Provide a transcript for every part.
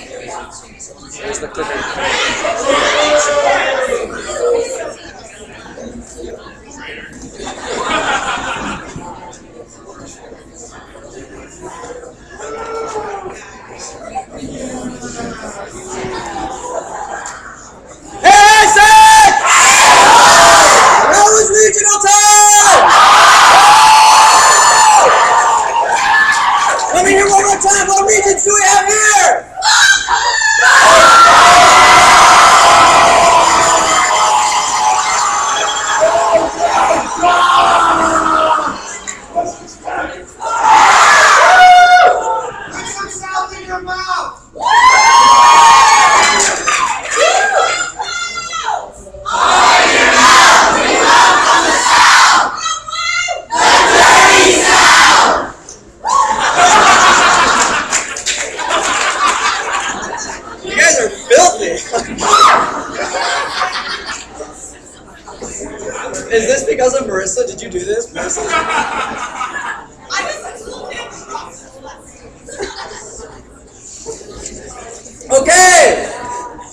There's the clicker. Hey, AIESEC! That was regional time! Let me hear one more time. What regions do we have here? South in your mouth! You guys are filthy. Is this because of Marissa? Did you do this, Marissa? Okay.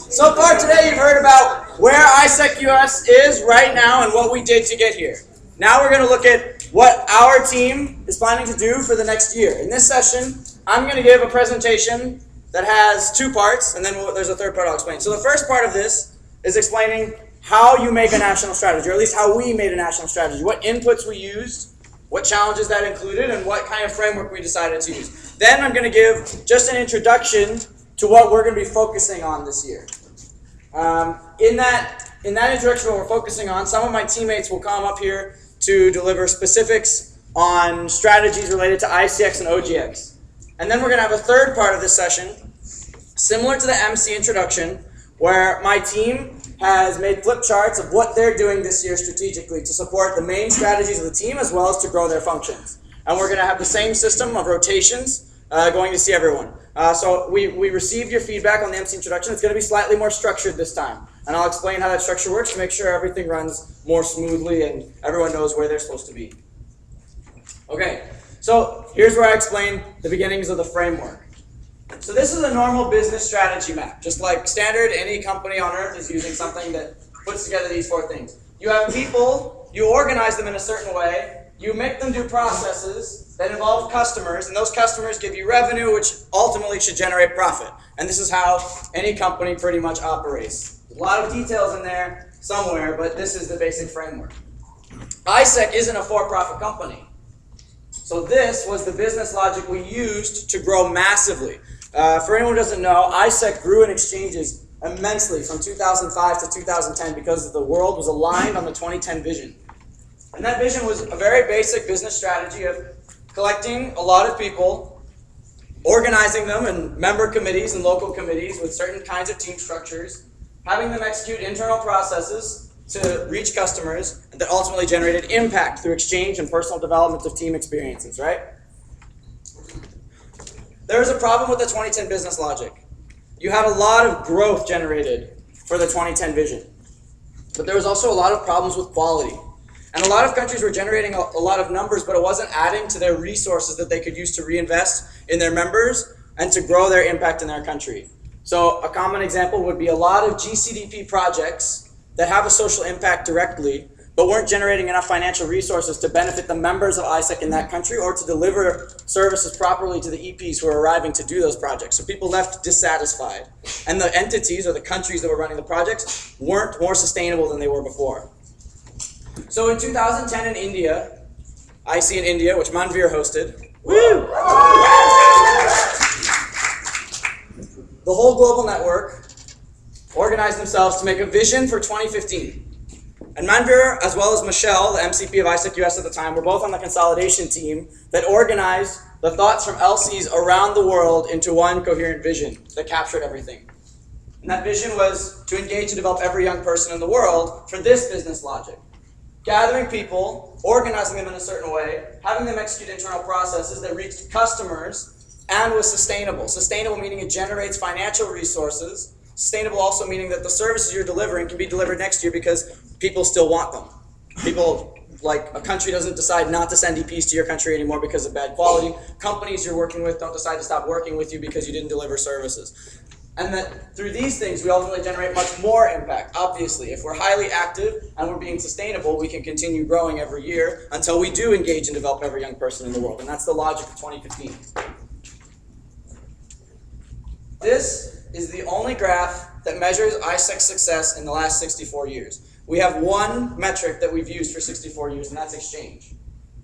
So far today you've heard about where AIESEC US is right now and what we did to get here. Now we're going to look at what our team is planning to do for the next year. In this session, I'm going to give a presentation that has two parts, and then there's a third part I'll explain. So the first part of this is explaining how you make a national strategy, or at least how we made a national strategy, what inputs we used, what challenges that included, and what kind of framework we decided to use. Then I'm going to give just an introduction to what we're going to be focusing on this year. In that introduction, what we're focusing on, some of my teammates will come up here to deliver specifics on strategies related to ICX and OGX. And then we're going to have a third part of this session, similar to the MC introduction, where my team has made flip charts of what they're doing this year strategically to support the main strategies of the team as well as to grow their functions. And we're going to have the same system of rotations going to see everyone. So we received your feedback on the MC introduction. It's going to be slightly more structured this time. And I'll explain how that structure works to make sure everything runs more smoothly and everyone knows where they're supposed to be. Okay, so here's where I explain the beginnings of the framework. So this is a normal business strategy map. Just like standard, any company on earth is using something that puts together these four things. You have people, you organize them in a certain way, you make them do processes that involve customers, and those customers give you revenue, which ultimately should generate profit. And this is how any company pretty much operates. There's a lot of details in there somewhere, but this is the basic framework. AIESEC isn't a for-profit company. So this was the business logic we used to grow massively. For anyone who doesn't know, AIESEC grew in exchanges immensely from 2005 to 2010 because the world was aligned on the 2010 vision. And that vision was a very basic business strategy of collecting a lot of people, organizing them in member committees and local committees with certain kinds of team structures, having them execute internal processes to reach customers that ultimately generated impact through exchange and personal development of team experiences, right? There was a problem with the 2010 business logic. You had a lot of growth generated for the 2010 vision, but there was also a lot of problems with quality. And a lot of countries were generating a lot of numbers, but it wasn't adding to their resources that they could use to reinvest in their members and to grow their impact in their country. So a common example would be a lot of GCDP projects that have a social impact directly, but weren't generating enough financial resources to benefit the members of AIESEC in that country or to deliver services properly to the EPs who are arriving to do those projects. So people left dissatisfied. And the entities or the countries that were running the projects weren't more sustainable than they were before. So in 2010 in India, IC in India, which Manveer hosted, woo! The whole global network organized themselves to make a vision for 2015. And Manveer, as well as Michelle, the MCP of AIESEC US at the time, were both on the consolidation team that organized the thoughts from LCs around the world into one coherent vision that captured everything. And that vision was to engage and develop every young person in the world for this business logic. Gathering people, organizing them in a certain way, having them execute internal processes that reached customers and was sustainable. Sustainable meaning it generates financial resources. Sustainable also meaning that the services you're delivering can be delivered next year because people still want them. People, like a country doesn't decide not to send EPs to your country anymore because of bad quality. Companies you're working with don't decide to stop working with you because you didn't deliver services. And that through these things, we ultimately generate much more impact. Obviously, if we're highly active and we're being sustainable, we can continue growing every year until we do engage and develop every young person in the world. And that's the logic of 2015. This is the only graph that measures AIESEC success in the last 64 years. We have one metric that we've used for 64 years, and that's exchange.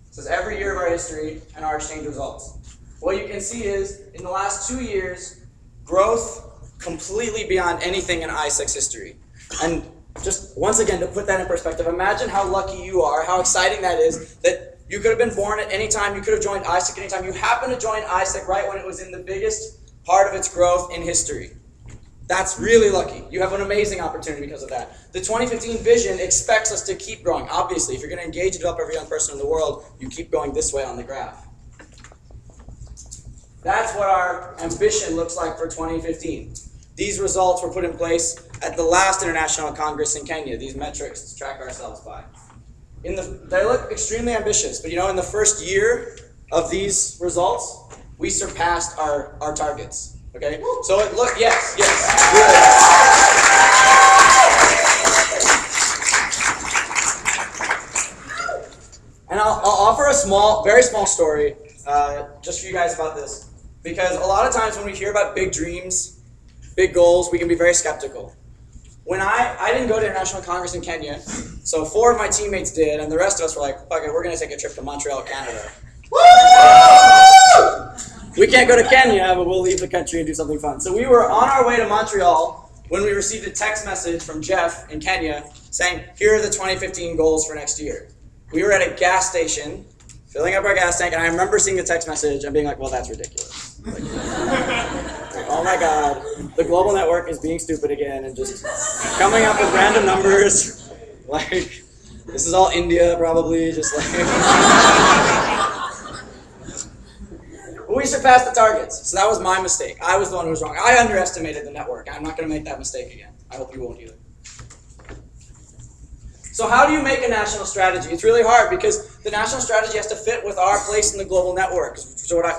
It says every year of our history and our exchange results. What you can see is, in the last 2 years, growth completely beyond anything in AIESEC's history. And just once again, to put that in perspective, imagine how lucky you are, how exciting that is, that you could have been born at any time, you could have joined AIESEC at any time. You happen to join AIESEC right when it was in the biggest part of its growth in history. That's really lucky. You have an amazing opportunity because of that. The 2015 vision expects us to keep growing. Obviously, if you're going to engage and develop every young person in the world, you keep going this way on the graph. That's what our ambition looks like for 2015. These results were put in place at the last International Congress in Kenya, these metrics to track ourselves by. They look extremely ambitious, but in the first year of these results, we surpassed our targets. Okay? So yes. Really. And I'll offer a very small story just for you guys about this. Because a lot of times when we hear about big dreams, big goals, we can be very skeptical. When I didn't go to International Congress in Kenya, so 4 of my teammates did, and the rest of us were like, okay, we're going to take a trip to Montreal, Canada. We can't go to Kenya, but we'll leave the country and do something fun. So we were on our way to Montreal when we received a text message from Jeff in Kenya saying, here are the 2015 goals for next year. We were at a gas station, filling up our gas tank, and I remember seeing the text message and being like, well, that's ridiculous. Like, oh my God, the global network is being stupid again and just coming up with random numbers. Like, this is all India probably, just like... We surpassed the targets, so that was my mistake. I was the one who was wrong. I underestimated the network. I'm not going to make that mistake again. I hope you won't either. So how do you make a national strategy? It's really hard because the national strategy has to fit with our place in the global network,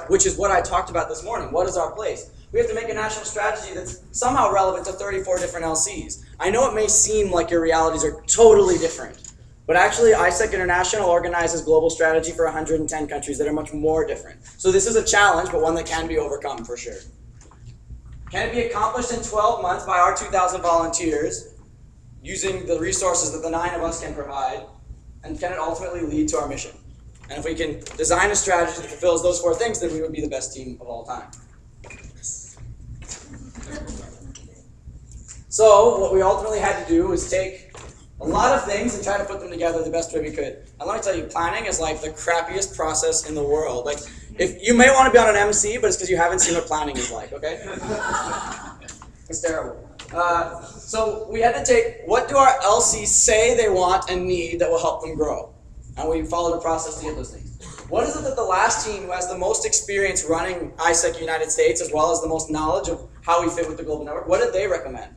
which is what I talked about this morning. What is our place? We have to make a national strategy that's somehow relevant to 34 different LCs. I know it may seem like your realities are totally different, but actually AIESEC International organizes global strategy for 110 countries that are much more different. So this is a challenge, but one that can be overcome for sure. Can it be accomplished in 12 months by our 2,000 volunteers using the resources that the 9 of us can provide? And can it ultimately lead to our mission? And if we can design a strategy that fulfills those 4 things, then we would be the best team of all time. So what we ultimately had to do was take a lot of things and try to put them together the best way we could. And let me tell you, planning is like the crappiest process in the world. Like, if you may want to be on an MC, but it's because you haven't seen what planning is like, okay? It's terrible. So we had to take, what do our LCs say they want and need that will help them grow? And we followed a process to get those things. What is it that the last team who has the most experience running AIESEC United States, as well as the most knowledge of how we fit with the global network, what did they recommend?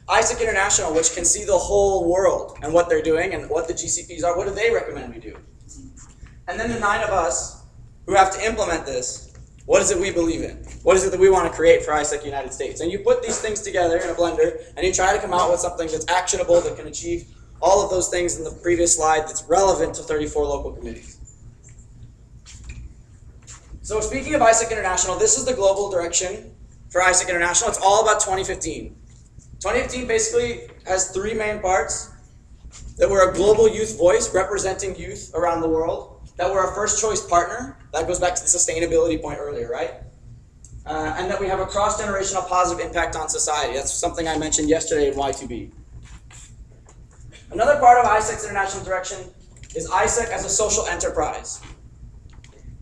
AIESEC International, which can see the whole world and what they're doing and what the GCPs are, what do they recommend we do? And then the 9 of us who have to implement this, what is it we believe in? What is it that we want to create for AIESEC United States? And you put these things together in a blender and you try to come out with something that's actionable, that can achieve all of those things in the previous slide that's relevant to 34 local committees. So speaking of AIESEC International, this is the global direction for AIESEC International. It's all about 2015. 2015 basically has 3 main parts: that we're a global youth voice representing youth around the world, that we're a first choice partner, that goes back to the sustainability point earlier, right? And that we have a cross-generational positive impact on society. That's something I mentioned yesterday in Y2B. Another part of AIESEC's international direction is AIESEC as a social enterprise.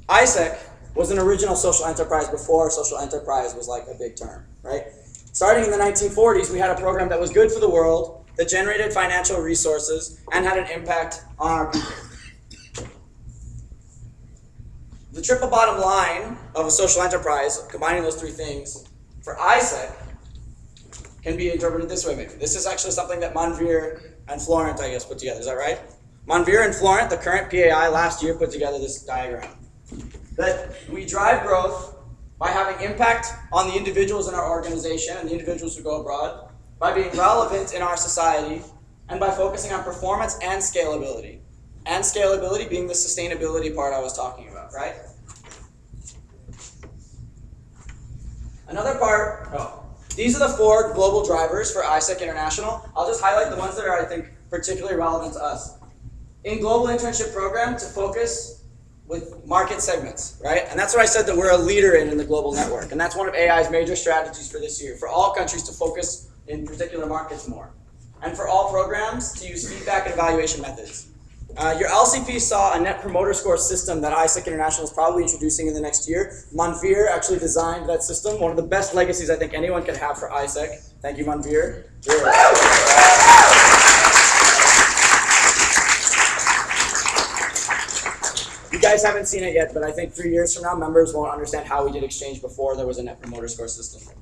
AIESEC was an original social enterprise before social enterprise was like a big term, right? Starting in the 1940s, we had a program that was good for the world, that generated financial resources, and had an impact on our people. The triple bottom line of a social enterprise, combining those 3 things, for AIESEC, can be interpreted this way maybe. This is actually something that Manveer and Florent, I guess, put together. Is that right? Manveer and Florent, the current PAI, last year put together this diagram. That we drive growth by having impact on the individuals in our organization and the individuals who go abroad, by being relevant in our society, and by focusing on performance and scalability. And scalability being the sustainability part I was talking about, right? Another part, these are the 4 global drivers for AIESEC International. I'll just highlight the ones that are, I think, particularly relevant to us. In global internship program, to focus with market segments, right? And that's what I said that we're a leader in the global network. And that's one of AI's major strategies for this year, for all countries to focus in particular markets more. And for all programs to use feedback and evaluation methods. Your LCP saw a net promoter score system that AIESEC International is probably introducing in the next year. Manveer actually designed that system, one of the best legacies I think anyone could have for AIESEC. Thank you, Manveer. You guys haven't seen it yet, but I think 3 years from now, members won't understand how we did exchange before there was a net promoter score system.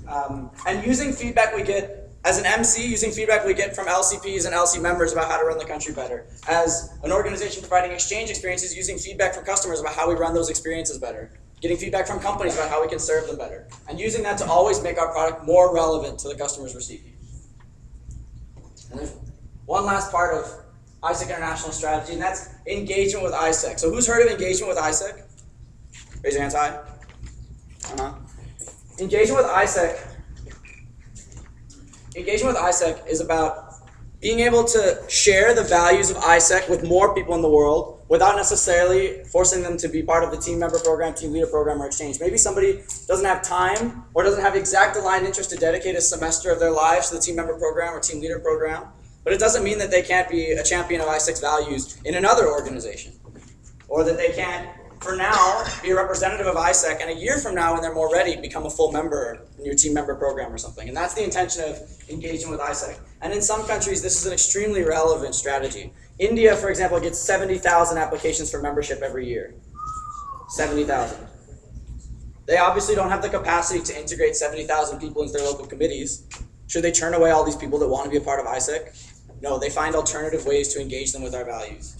And using feedback we get, as an MC, using feedback we get from LCPs and LC members about how to run the country better. As an organization providing exchange experiences, using feedback from customers about how we run those experiences better. Getting feedback from companies about how we can serve them better. And using that to always make our product more relevant to the customers we're seeking. And there's one last part of AIESEC International strategy, and that's engagement with AIESEC. So who's heard of engagement with AIESEC? Raise your hands high. Engagement with AIESEC. Engagement with AIESEC is about being able to share the values of AIESEC with more people in the world without necessarily forcing them to be part of the team member program, team leader program, or exchange. Maybe somebody doesn't have time or doesn't have exact aligned interest to dedicate a semester of their lives to the team member program or team leader program, but it doesn't mean that they can't be a champion of AIESEC's values in another organization, or that they can't, for now, be a representative of AIESEC, and a year from now, when they're more ready, become a full member in your team member program or something. And that's the intention of engaging with AIESEC. And in some countries, this is an extremely relevant strategy. India, for example, gets 70,000 applications for membership every year. 70,000. They obviously don't have the capacity to integrate 70,000 people into their local committees. Should they turn away all these people that want to be a part of AIESEC? No, they find alternative ways to engage them with our values.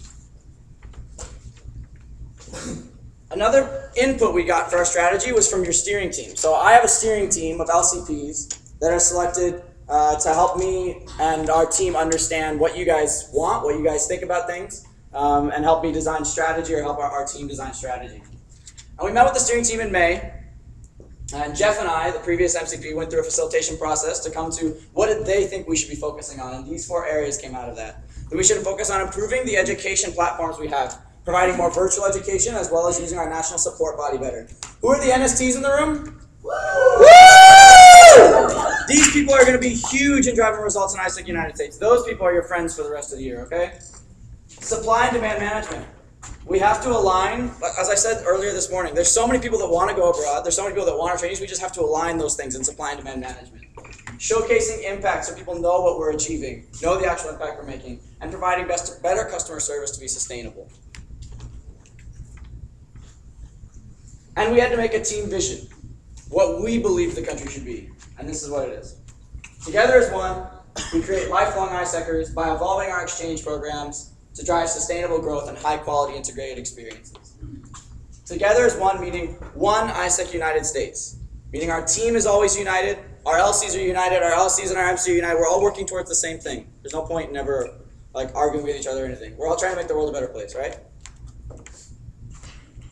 Another input we got for our strategy was from your steering team. So I have a steering team of LCPs that are selected to help me and our team understand what you guys want, what you guys think about things, and help me design strategy or help our team design strategy. And we met with the steering team in May, and Jeff and I, the previous MCP, went through a facilitation process to come to what did they think we should be focusing on, and these 4 areas came out of that. That we should focus on improving the education platforms we have, providing more virtual education, as well as using our national support body better. Who are the NSTs in the room? Woo! These people are going to be huge in driving results in AIESEC United States. Those people are your friends for the rest of the year, okay? Supply and demand management. We have to align, as I said earlier this morning, there's so many people that want to go abroad, there's so many people that want our trainings, we just have to align those things in supply and demand management. Showcasing impact so people know what we're achieving, know the actual impact we're making, and providing better customer service to be sustainable. And we had to make a team vision, what we believe the country should be, and this is what it is. Together as one, we create lifelong AIESECers by evolving our exchange programs to drive sustainable growth and high-quality integrated experiences. Together as one, meaning one AIESEC United States, meaning our team is always united, our LCs are united, our LCs and our MC are united, we're all working towards the same thing. There's no point in ever arguing with each other or anything. We're all trying to make the world a better place, right?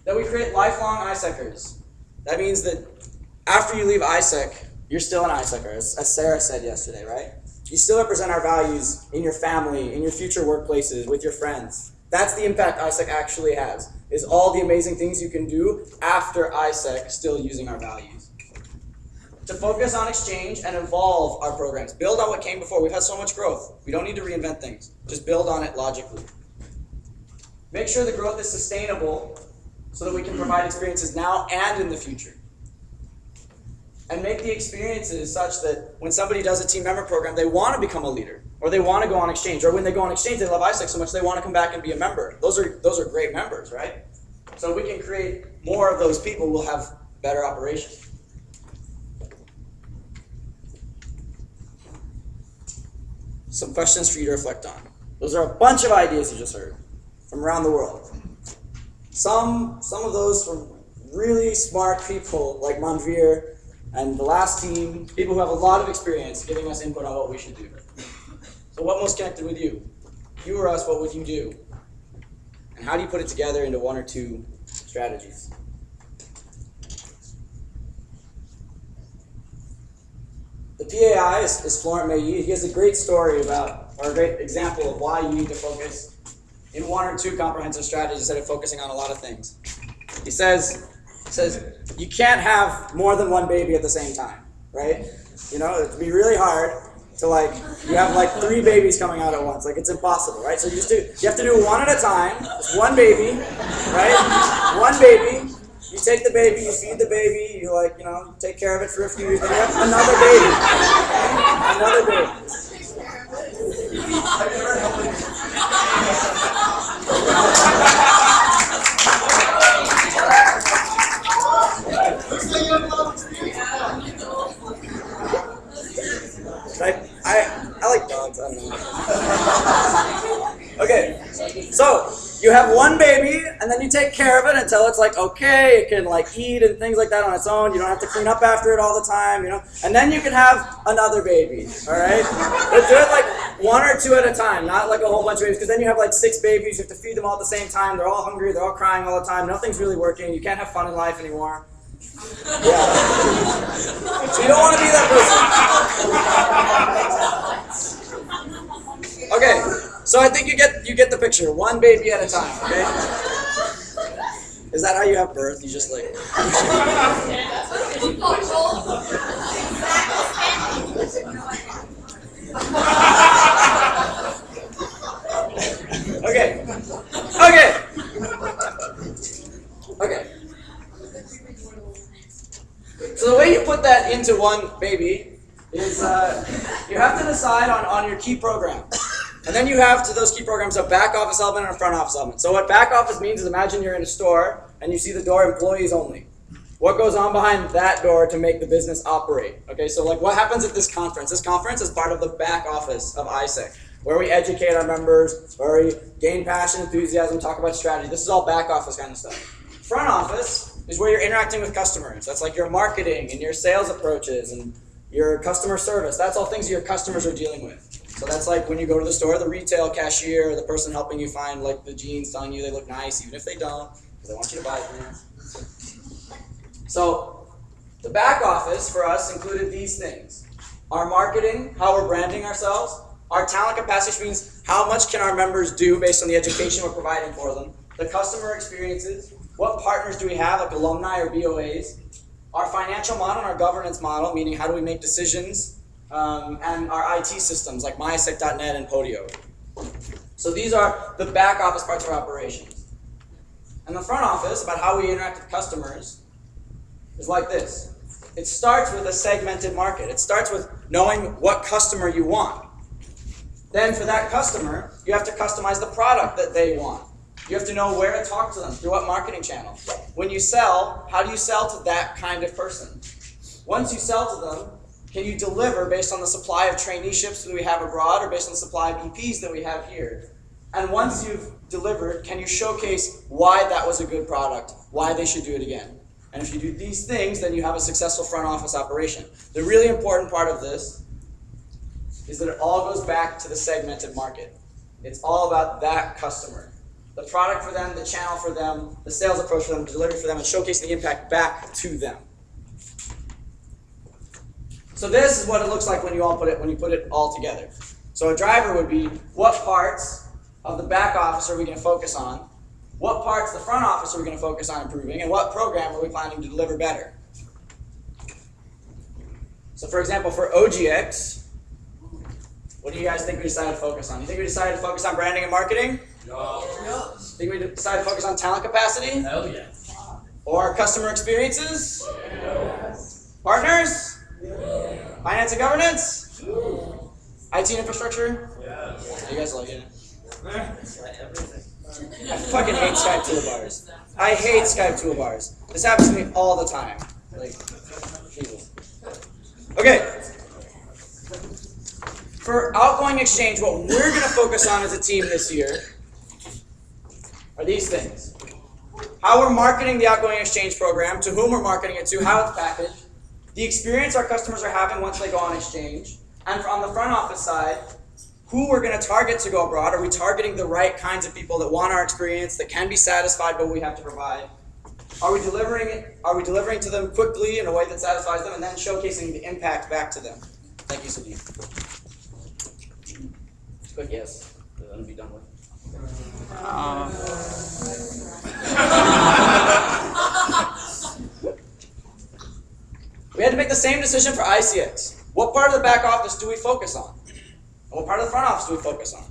That we create lifelong AIESECers. That means that after you leave AIESEC, you're still an AIESECer, as Sarah said yesterday, right? You still represent our values in your family, in your future workplaces, with your friends. That's the impact AIESEC actually has, is all the amazing things you can do after AIESEC, still using our values. To focus on exchange and evolve our programs. Build on what came before. We've had so much growth. We don't need to reinvent things. Just build on it logically. Make sure the growth is sustainable so that we can provide experiences now and in the future. And make the experiences such that when somebody does a team member program, they want to become a leader, or they want to go on exchange, or when they go on exchange, they love AIESEC so much they want to come back and be a member. Those are great members, right? So if we can create more of those people, we'll have better operation. Some questions for you to reflect on. Those are a bunch of ideas you just heard from around the world. Some of those from really smart people like Manveer and the last team, people who have a lot of experience giving us input on what we should do. So what most connected with you? You or us, what would you do? And how do you put it together into one or two strategies? The PAI is Florent Mailly. He has a great story about, or a great example of why you need to focus in one or two comprehensive strategies instead of focusing on a lot of things. He says, you can't have more than one baby at the same time, right? You know, it'd be really hard to you have 3 babies coming out at once. It's impossible, right? So you have to do one at a time. It's one baby, right? One baby. You take the baby, you feed the baby, you take care of it for a few years, then you have another baby. Another baby. I like dogs, I don't know. Okay, so you have one baby, and then you take care of it until it's okay, it can eat and things like that on its own. You don't have to clean up after it all the time, And then you can have another baby, all right? But do it one or two at a time, not a whole bunch of babies, because then you have 6 babies. You have to feed them all at the same time. They're all hungry. They're all crying all the time. Nothing's really working. You can't have fun in life anymore. Yeah. So you don't want to be that person. Okay. So I think you get the picture. One baby at a time, okay? Is that how you have birth? You just Okay. So the way you put that into one baby is you have to decide on your key program. And then you have to those key programs a back office element and a front office element. So what back office means is imagine you're in a store and you see the door employees only. What goes on behind that door to make the business operate? Okay, so what happens at this conference? This conference is part of the back office of AIESEC, where we educate our members, where we gain passion, enthusiasm, talk about strategy. This is all back office kind of stuff. Front office is where you're interacting with customers. That's your marketing and your sales approaches and your customer service. That's all things your customers are dealing with. So that's when you go to the store, the retail cashier, or the person helping you find the jeans, telling you they look nice, even if they don't, because they want you to buy things. So the back office for us included these things. Our marketing, how we're branding ourselves. Our talent capacity, which means how much can our members do based on the education we're providing for them. The customer experiences. What partners do we have, like alumni or BOAs? Our financial model and our governance model, meaning how do we make decisions. And our IT systems like AIESEC.net and Podio. So these are the back office parts of our operations. And the front office, about how we interact with customers, is like this. It starts with a segmented market. It starts with knowing what customer you want. Then for that customer, you have to customize the product that they want. You have to know where to talk to them, through what marketing channel. When you sell, how do you sell to that kind of person? Once you sell to them, can you deliver based on the supply of traineeships that we have abroad or based on the supply of EPs that we have here? And once you've delivered, can you showcase why that was a good product, why they should do it again? And if you do these things, then you have a successful front office operation. The really important part of this is that it all goes back to the segmented market. It's all about that customer. The product for them, the channel for them, the sales approach for them, the delivery for them, and showcasing the impact back to them. So this is what it looks like when you put it all together. So a driver would be, what parts of the back office are we going to focus on? What parts of the front office are we going to focus on improving? And what program are we planning to deliver better? So for example, for OGX, what do you guys think we decided to focus on? You think we decided to focus on branding and marketing? No. Think we decided to focus on talent capacity? Hell yeah. Or customer experiences? Yes. Partners? Yeah. Finance and governance? IT infrastructure? Yes. You guys like it? I fucking hate Skype toolbars. I hate Skype toolbars. This happens to me all the time. Jesus. Okay. For outgoing exchange, what we're going to focus on as a team this year are these things. How how we're marketing the outgoing exchange program, to whom we're marketing it to, how it's packaged, the experience our customers are having once they go on exchange, and on the front office side, who we're going to target to go abroad. Are we targeting the right kinds of people that want our experience, that can be satisfied by what we have to provide? Are we delivering it? Are we delivering to them quickly in a way that satisfies them, and then showcasing the impact back to them? Thank you, Sadiq. Quick yes. That'll be done with. We had to make the same decision for AIESEC. What part of the back office do we focus on? And what part of the front office do we focus on?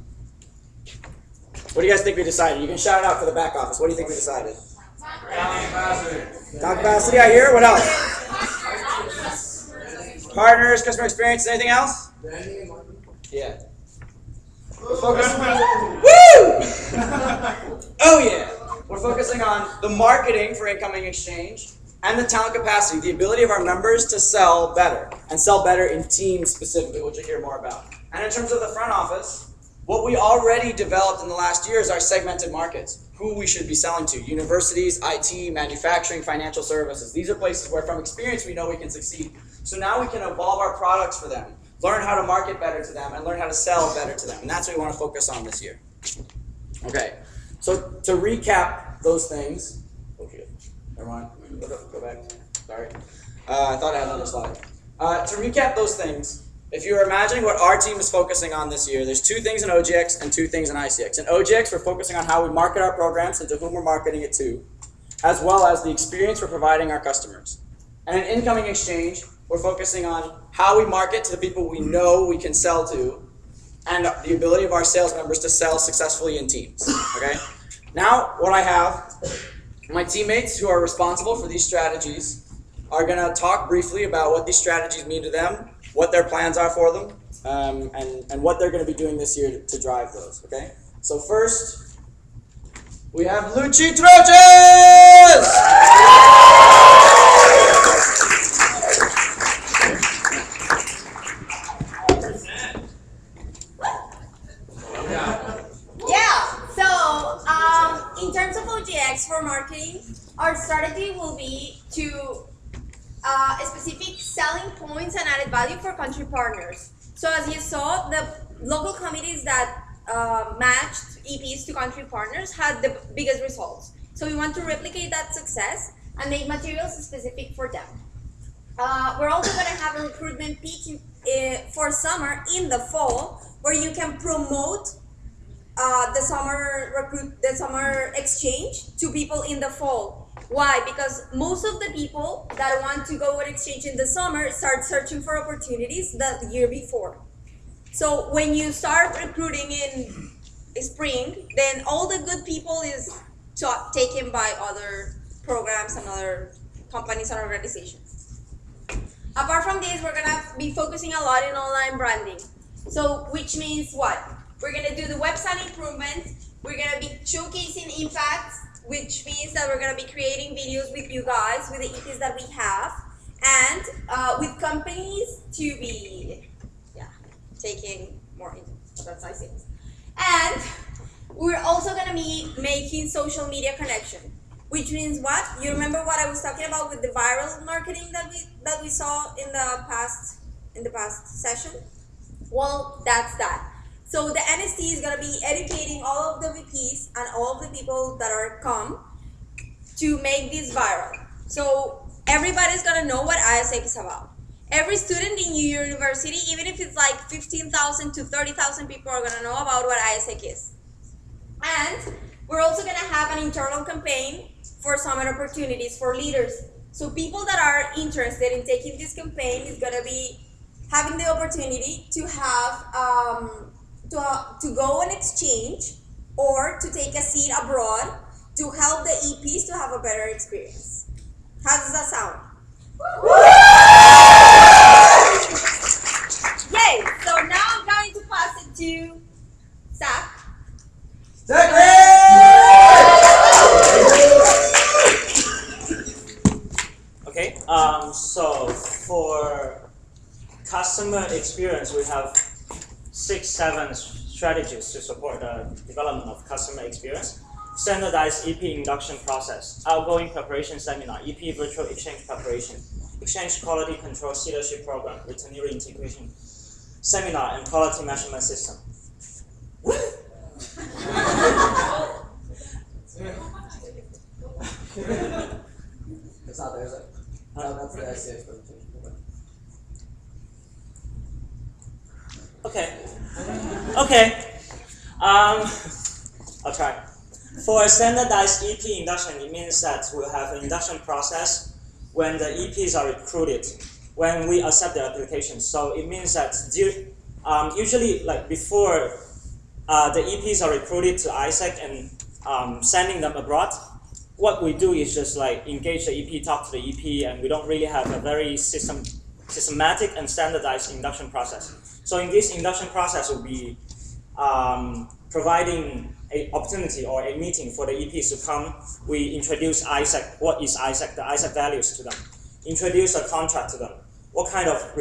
What do you guys think we decided? You can shout it out for the back office. What do you think we decided? Talk capacity, I hear. What else? Partners, customer experience, anything else? Yeah. We're focusing on, woo! Oh yeah! We're focusing on the marketing for incoming exchange and the talent capacity, the ability of our members to sell better, and sell better in teams specifically, which you'll hear more about. And in terms of the front office, what we already developed in the last year is our segmented markets, who we should be selling to. Universities, IT, manufacturing, financial services. These are places where from experience we know we can succeed. So now we can evolve our products for them, learn how to market better to them, and learn how to sell better to them. And that's what we want to focus on this year. Okay, so to recap those things, okay, never mind, go back, sorry. I thought I had another slide. To recap those things, if you're imagining what our team is focusing on this year, there's 2 things in OGX and 2 things in AIESEC. In OGX, we're focusing on how we market our programs and to whom we're marketing it to, as well as the experience we're providing our customers. And in incoming exchange, we're focusing on how we market to the people we know we can sell to, and the ability of our sales members to sell successfully in teams. Okay? Now, what I have, my teammates who are responsible for these strategies are going to talk briefly about what these strategies mean to them, what their plans are for them, and what they're going to be doing this year to drive those. Okay? So first, we have Lucci Trojans! In terms of OGX for marketing, our strategy will be to specific selling points and added value for country partners. So as you saw, the local committees that matched EPs to country partners had the biggest results. So we want to replicate that success and make materials specific for them. We're also going to have a recruitment peak for summer in the fall, where you can promote the summer exchange to people in the fall. Why? Because most of the people that want to go on exchange in the summer start searching for opportunities the year before. So when you start recruiting in spring, then all the good people is taken by other programs and other companies and organizations. Apart from this, we're gonna be focusing a lot in online branding. So which means what? We're going to do the website improvement. We're going to be showcasing impacts, which means that we're going to be creating videos with you guys, with the EPs that we have, and with companies to be taking more into sales. And we're also going to be making social media connection, which means what? You remember what I was talking about with the viral marketing that we saw in the past session? Well, that's that. So the NST is going to be educating all of the VPs and all of the people that are come to make this viral. So everybody's going to know what AIESEC is about. Every student in your university, even if it's like 15,000 to 30,000 people, are going to know about what AIESEC is. And we're also going to have an internal campaign for summer opportunities for leaders. So people that are interested in taking this campaign is going to be having the opportunity to have to go on exchange or to take a seat abroad to help the EPs to have a better experience. How does that sound? Yay! So now I'm going to pass it to Zach. Okay, so for customer experience, we have 6-7 strategies to support the development of customer experience. standardized EP induction process, outgoing preparation seminar, EP virtual exchange preparation, exchange quality control leadership program, veterinary integration seminar, and quality measurement system. It's not there, is it? Oh, that's the ICA presentation. Okay. Okay. I'll try. For a standardized EP induction, it means that we'll have an induction process when the EPs are recruited, when we accept their application. So it means that usually, like before the EPs are recruited to AIESEC and sending them abroad, what we do is just like engage the EP, talk to the EP, and we don't really have a very systematic and standardized induction process. So in this induction process, we'll be providing an opportunity or a meeting for the EPs to come. We introduce AIESEC, what is AIESEC, the AIESEC values to them, introduce a contract to them, what kind of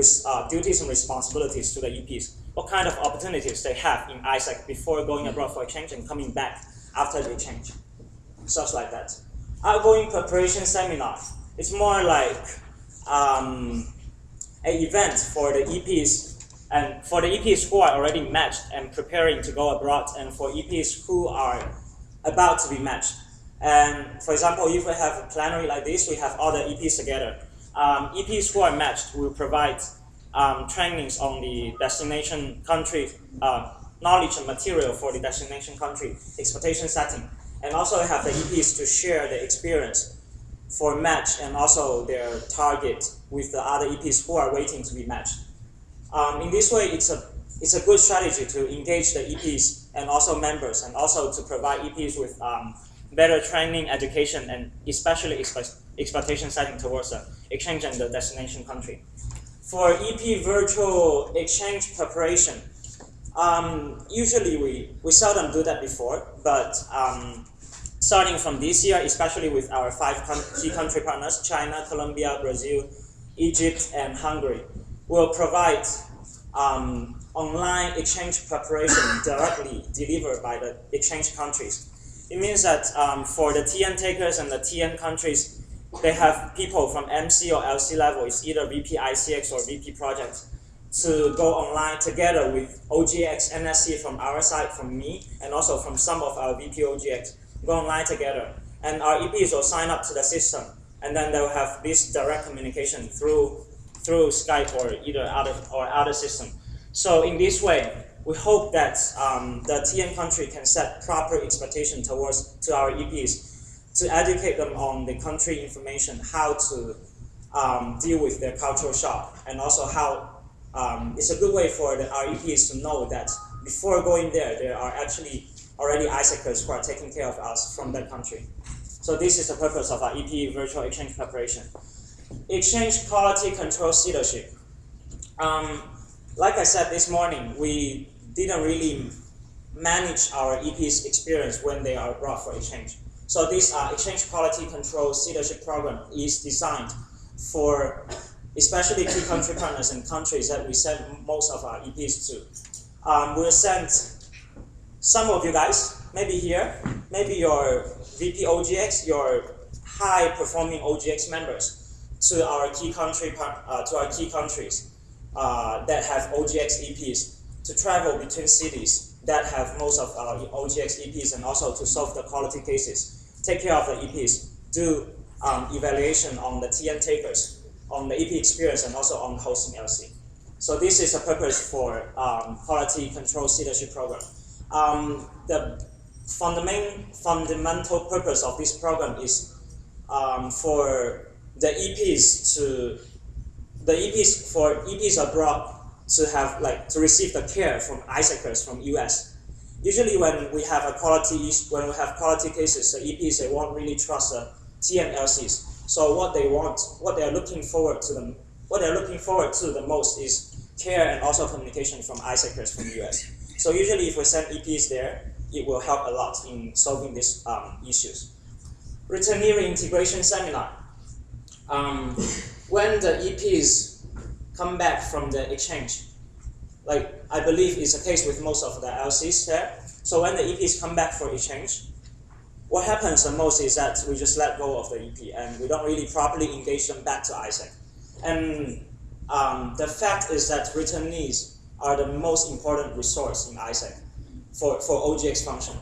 duties and responsibilities to the EPs, what kind of opportunities they have in AIESEC before going abroad for exchange and coming back after the exchange, such like that. Outgoing preparation seminar, it's more like an event for the EPs, and for the EPs who are already matched and preparing to go abroad, and for EPs who are about to be matched. And for example, if we have a plenary like this, we have all the EPs together. EPs who are matched will provide trainings on the destination country, knowledge and material for the destination country, expectation setting. And also have the EPs to share the experience for match and also their target with the other EPs who are waiting to be matched. In this way, it's a good strategy to engage the EPs and also members, and also to provide EPs with better training, education, and especially expectation setting towards the exchange and the destination country. For EP virtual exchange preparation, usually we seldom do that before, but starting from this year, especially with our 5 key country partners, China, Colombia, Brazil, Egypt, and Hungary, will provide online exchange preparation directly delivered by the exchange countries. It means that for the TN takers and the TN countries, they have people from MC or LC level, it's either VP ICX or VP project, to go online together with OGX, NSC from our side, from me, and also from some of our VP OGX, go online together. And our EPs will sign up to the system, and then they'll have this direct communication through Skype or either other system. So in this way, we hope that the TN country can set proper expectation to our EPs to educate them on the country information, how to deal with their cultural shock, and also how it's a good way for our EPs to know that before going there are actually already AIESECers who are taking care of us from that country. So this is the purpose of our EP virtual exchange preparation. Exchange quality control leadership. Like I said this morning, we didn't really manage our EP's experience when they are brought for exchange. So this exchange quality control leadership program is designed for especially key country partners and countries that we send most of our EPs to. We'll send some of you guys, maybe here, maybe your VP OGX, your high-performing OGX members, to our key countries that have OGX EPs, to travel between cities that have most of our OGX EPs, and also to solve the quality cases, take care of the EPs, do evaluation on the TN takers, on the EP experience, and also on hosting LC. So this is a purpose for quality control leadership program. The fundamental purpose of this program is for the EPs abroad to have to receive the care from AIESECers from US. Usually when we have quality cases, the EPs, they won't really trust the TN LCs. So what they are looking forward to the most is care and also communication from AIESECers from US. So usually if we send EPs there, it will help a lot in solving these issues. Veterinary integration seminar. When the EPs come back from the exchange, like I believe is the case with most of the LCs there. So when the EPs come back for exchange, what happens the most is that we just let go of the EP and we don't really properly engage them back to AIESEC. And the fact is that returnees are the most important resource in AIESEC for OGX function.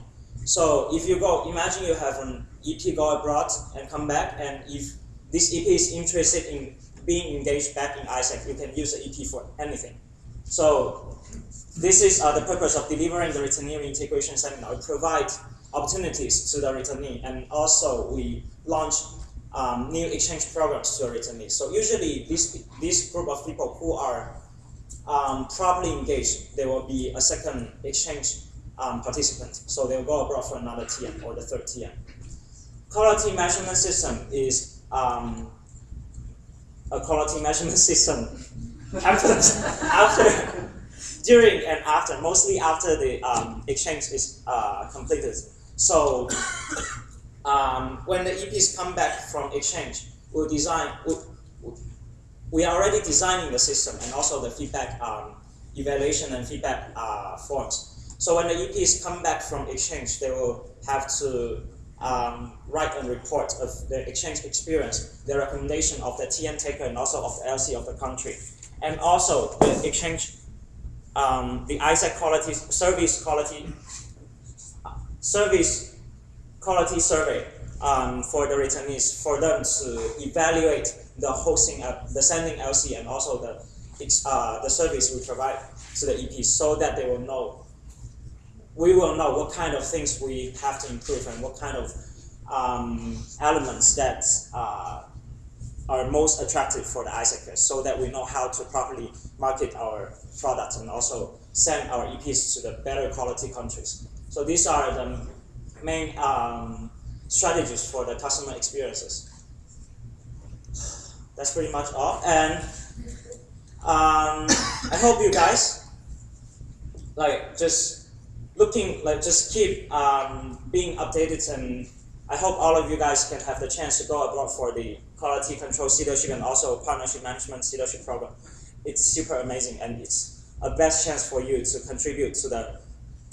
So if you go, imagine you have an EP go abroad and come back, and if this EP is interested in being engaged back in AIESEC, you can use the EP for anything. So this is the purpose of delivering the returnee integration seminar. We provide opportunities to the returnee, and also we launch new exchange programs to the returnee. So usually this group of people who are properly engaged, there will be a second exchange participant. So they'll go abroad for another TN or the third TN. Quality measurement system is a quality measurement system happens after, during and after, mostly after the exchange is completed. So when the EPs come back from exchange, we are already designing the system and also the feedback evaluation and feedback forms. So when the EPs come back from exchange, they will have to write a report of the exchange experience, the recommendation of the TN taker and also of the LC of the country, and also the exchange, the AIESEC quality service quality survey for the returnees, for them to evaluate the hosting, the sending LC, and also the service we provide to the EPs, so that they will know. We will know what kind of things we have to improve and what kind of elements that are most attractive for the AIESECers, so that we know how to properly market our product and also send our EPs to the better quality countries. So these are the main strategies for the customer experiences. That's pretty much all. And I hope you guys just keep being updated, and I hope all of you guys can have the chance to go abroad for the quality control leadership and also partnership management leadership program. It's super amazing, and it's a best chance for you to contribute to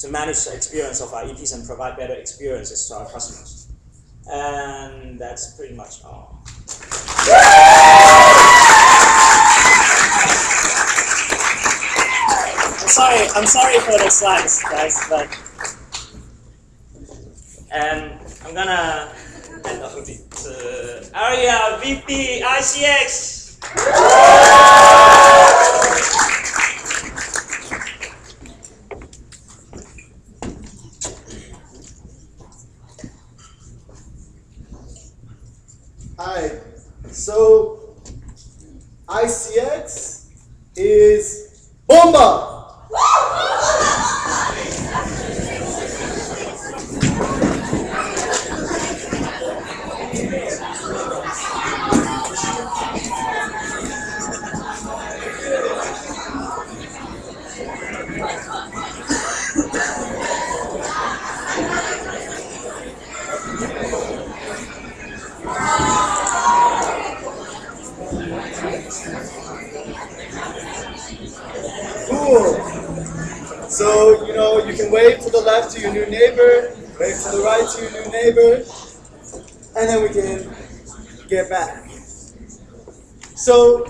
manage the experience of our EPs and provide better experiences to our customers. And that's pretty much all. I'm sorry for the slides, guys, but and I'm gonna hand over to Aria, VP, ICX. Hi, so ICX is Bomba! Cool. So, you can wave to the left to your new neighbor, wave to the right to your new neighbor, and then we can get back. So,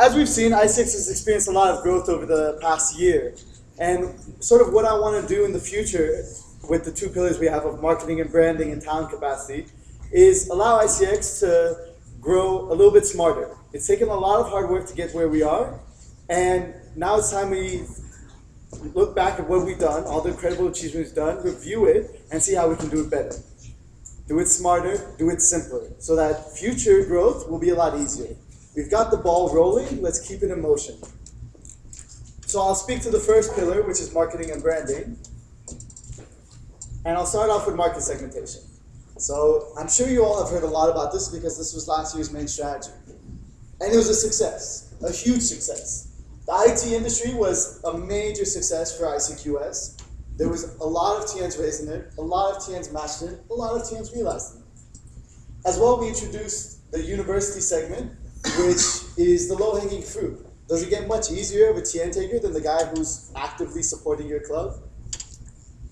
as we've seen, ICX has experienced a lot of growth over the past year. And sort of what I want to do in the future with the two pillars we have of marketing and branding and talent capacity is allow ICX to grow a little bit smarter. It's taken a lot of hard work to get where we are, and now it's time we look back at what we've done, all the incredible achievements we've done, review it, and see how we can do it better. Do it smarter, do it simpler, so that future growth will be a lot easier. We've got the ball rolling, let's keep it in motion. So I'll speak to the first pillar, which is marketing and branding. And I'll start off with market segmentation. So I'm sure you all have heard a lot about this because this was last year's main strategy. And it was a success, a huge success. The IT industry was a major success for ICQS. There was a lot of TNs raising it, a lot of TNs matched it, a lot of TNs realized it. As well, we introduced the university segment, which is the low-hanging fruit. Does it get much easier of a TN taker than the guy who's actively supporting your club?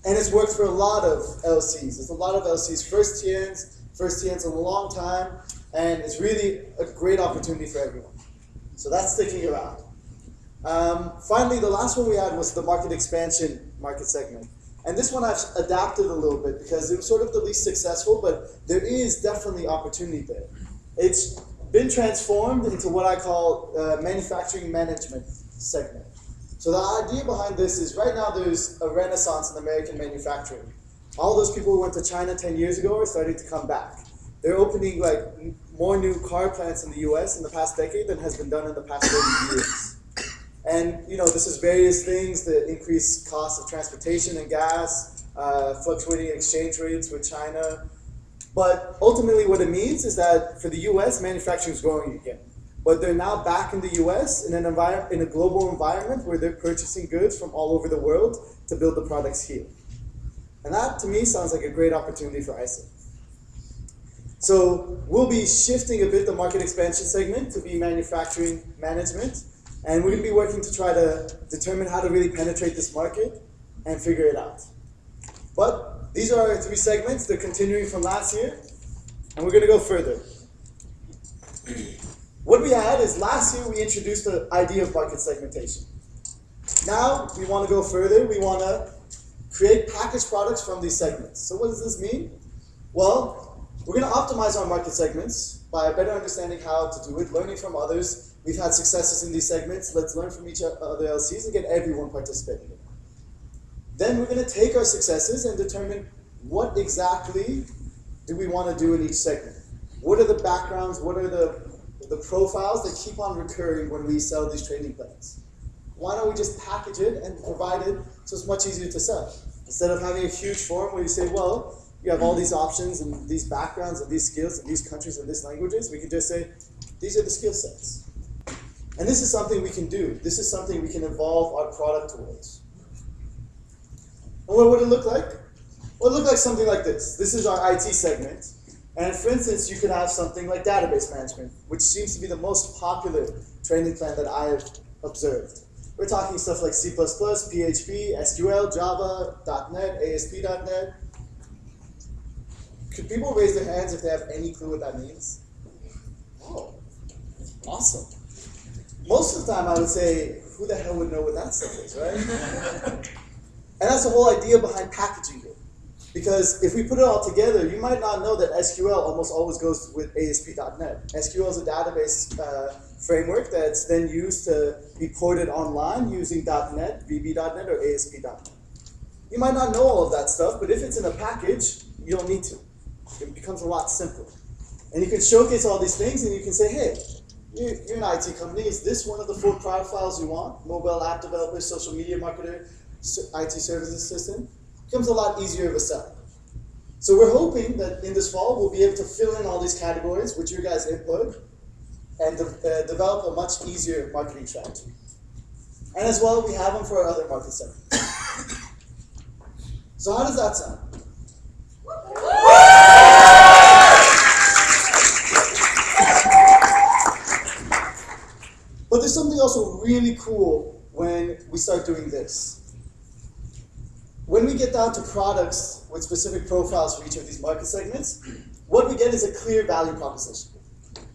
And it's worked for a lot of LCs. There's a lot of LCs, first TNs in a long time, and it's really a great opportunity for everyone. So that's sticking around. Finally, the last one we had was the market expansion market segment. And this one I've adapted a little bit because it was sort of the least successful, but there is definitely opportunity there. It's been transformed into what I call manufacturing management segment. So the idea behind this is right now there's a renaissance in American manufacturing. All those people who went to China 10 years ago are starting to come back. They're opening like more new car plants in the US in the past decade than has been done in the past 30 years. And this is various things, the increased cost of transportation and gas, fluctuating exchange rates with China. But ultimately what it means is that for the US, manufacturing is growing again. But they're now back in the US in a global environment where they're purchasing goods from all over the world to build the products here. And that to me sounds like a great opportunity for AIESEC. So we'll be shifting a bit the market expansion segment to be manufacturing management. And we're going to be working to try to determine how to really penetrate this market and figure it out. But these are our 3 segments. They're continuing from last year. And we're going to go further. What we had is last year we introduced the idea of market segmentation. Now we want to go further. We want to create packaged products from these segments. So what does this mean? Well, we're going to optimize our market segments by better understanding how to do it, learning from others. We've had successes in these segments. Let's learn from each other LCs and get everyone participating. Then we're going to take our successes and determine what exactly do we want to do in each segment. What are the backgrounds? What are the profiles that keep on recurring when we sell these training plans? Why don't we just package it and provide it so it's much easier to sell? Instead of having a huge form where you say, well, you have all these options and these backgrounds and these skills and these countries and these languages, we can just say, these are the skill sets. And this is something we can do. This is something we can evolve our product towards. And what would it look like? Well, it would look like something like this. This is our IT segment. And for instance, you could have something like database management, which seems to be the most popular training plan that I have observed. We're talking stuff like C++, PHP, SQL, Java, .NET, ASP.NET. Could people raise their hands if they have any clue what that means? Oh, awesome. Most of the time I would say, who the hell would know what that stuff is, right? And that's the whole idea behind packaging it. Because if we put it all together, you might not know that SQL almost always goes with ASP.NET. SQL is a database framework that's then used to be ported online using .NET, VB.NET, or ASP.NET. You might not know all of that stuff, but if it's in a package, you don't need to. It becomes a lot simpler. And you can showcase all these things and you can say, hey, you're an IT company. Is this one of the 4 profiles you want? Mobile app developer, social media marketer, IT services assistant. Becomes a lot easier of a sell. So we're hoping that in this fall, we'll be able to fill in all these categories with your guys' input and develop a much easier marketing strategy. And as well, we have them for our other market segments. So how does that sound? But there's something also really cool when we start doing this. When we get down to products with specific profiles for each of these market segments, what we get is a clear value proposition.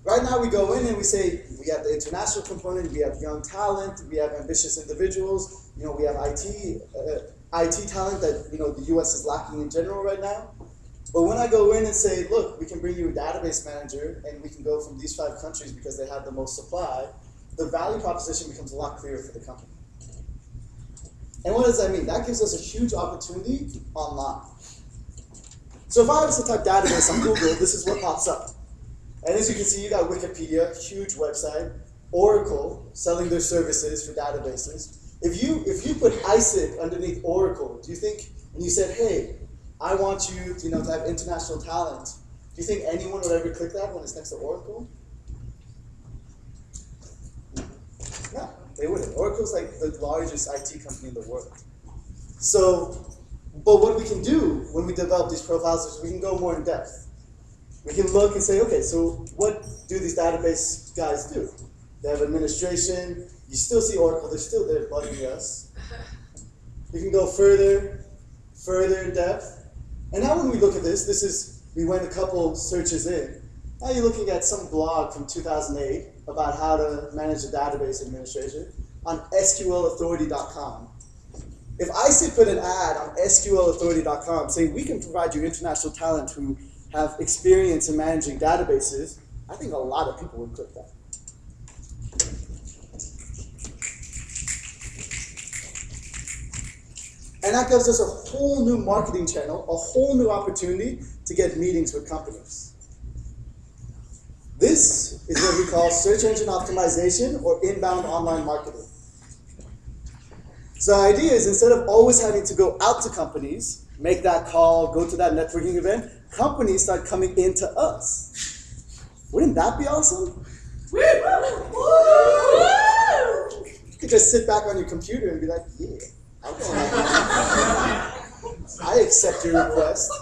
Right now we go in and we say, we have the international component, we have young talent, we have ambitious individuals, we have IT talent that the US is lacking in general right now. But when I go in and say, look, we can bring you a database manager and we can go from these 5 countries because they have the most supply, the value proposition becomes a lot clearer for the company. And what does that mean? That gives us a huge opportunity online. So if I was to type database on Google, this is what pops up. And as you can see, you got Wikipedia, huge website, Oracle, selling their services for databases. If you put AIESEC underneath Oracle, do you think, and you said, hey, I want you to have international talent, do you think anyone would ever click that when it's next to Oracle? No, they wouldn't. Oracle's like the largest IT company in the world. So, but what we can do when we develop these profiles is we can go more in depth. We can look and say, okay, so what do these database guys do? They have administration. You still see Oracle. They're still there bugging us. You can go further. further in depth. And now when we look at this, we went a couple searches in. Now you're looking at some blog from 2008 about how to manage a database administration on SQLauthority.com. If AIESEC put an ad on SQLauthority.com saying we can provide you international talent who have experience in managing databases, I think a lot of people would click that. And that gives us a whole new marketing channel, a whole new opportunity to get meetings with companies. This is what we call search engine optimization or inbound online marketing. So the idea is instead of always having to go out to companies, make that call, go to that networking event, companies start coming into us. Wouldn't that be awesome? You could just sit back on your computer and be like, yeah, I'm going out. I accept your request.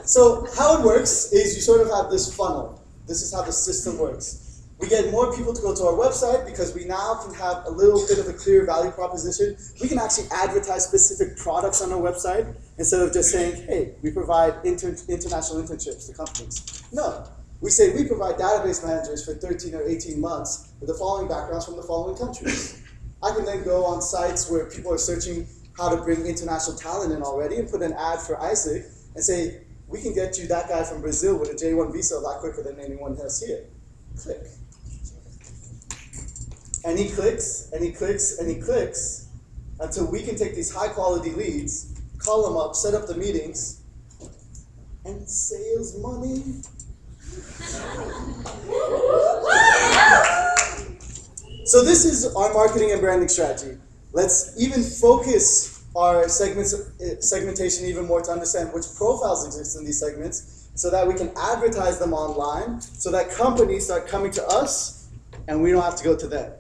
So how it works is you sort of have this funnel. This is how the system works. We get more people to go to our website because we now can have a little bit of a clear value proposition. We can actually advertise specific products on our website instead of just saying, hey, we provide international internships to companies. No, we say we provide database managers for 13 or 18 months with the following backgrounds from the following countries. I can then go on sites where people are searching how to bring international talent in already and put an ad for AIESEC and say, we can get you that guy from Brazil with a J1 visa a lot quicker than anyone else here. Click. And he clicks, and he clicks, and he clicks until we can take these high quality leads, call them up, set up the meetings, and sales money. So this is our marketing and branding strategy. Let's even focus our segmentation even more to understand which profiles exist in these segments so that we can advertise them online so that companies start coming to us and we don't have to go to them.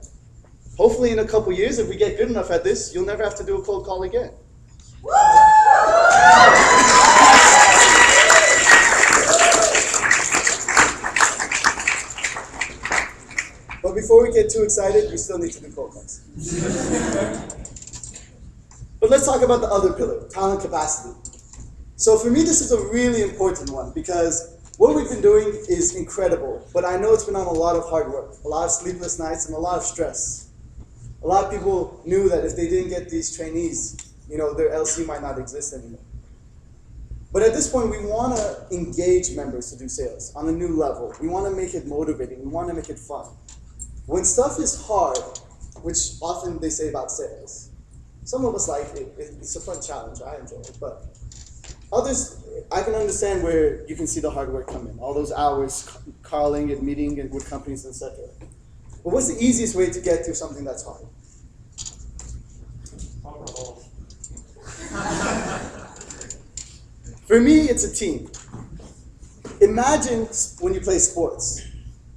Hopefully in a couple years, if we get good enough at this, you'll never have to do a cold call again. But before we get too excited, we still need to do cold calls. But let's talk about the other pillar, talent capacity. So for me, this is a really important one because what we've been doing is incredible, but I know it's been on a lot of hard work, a lot of sleepless nights, and a lot of stress. A lot of people knew that if they didn't get these trainees, their LC might not exist anymore. But at this point, we want to engage members to do sales on a new level. We want to make it motivating. We want to make it fun. When stuff is hard, which often they say about sales, some of us like it. It's a fun challenge. I enjoy it. But others, I can understand where you can see the hard work come in. All those hours calling and meeting with companies, etc. But what's the easiest way to get through something that's hard? For me, it's a team. Imagine when you play sports.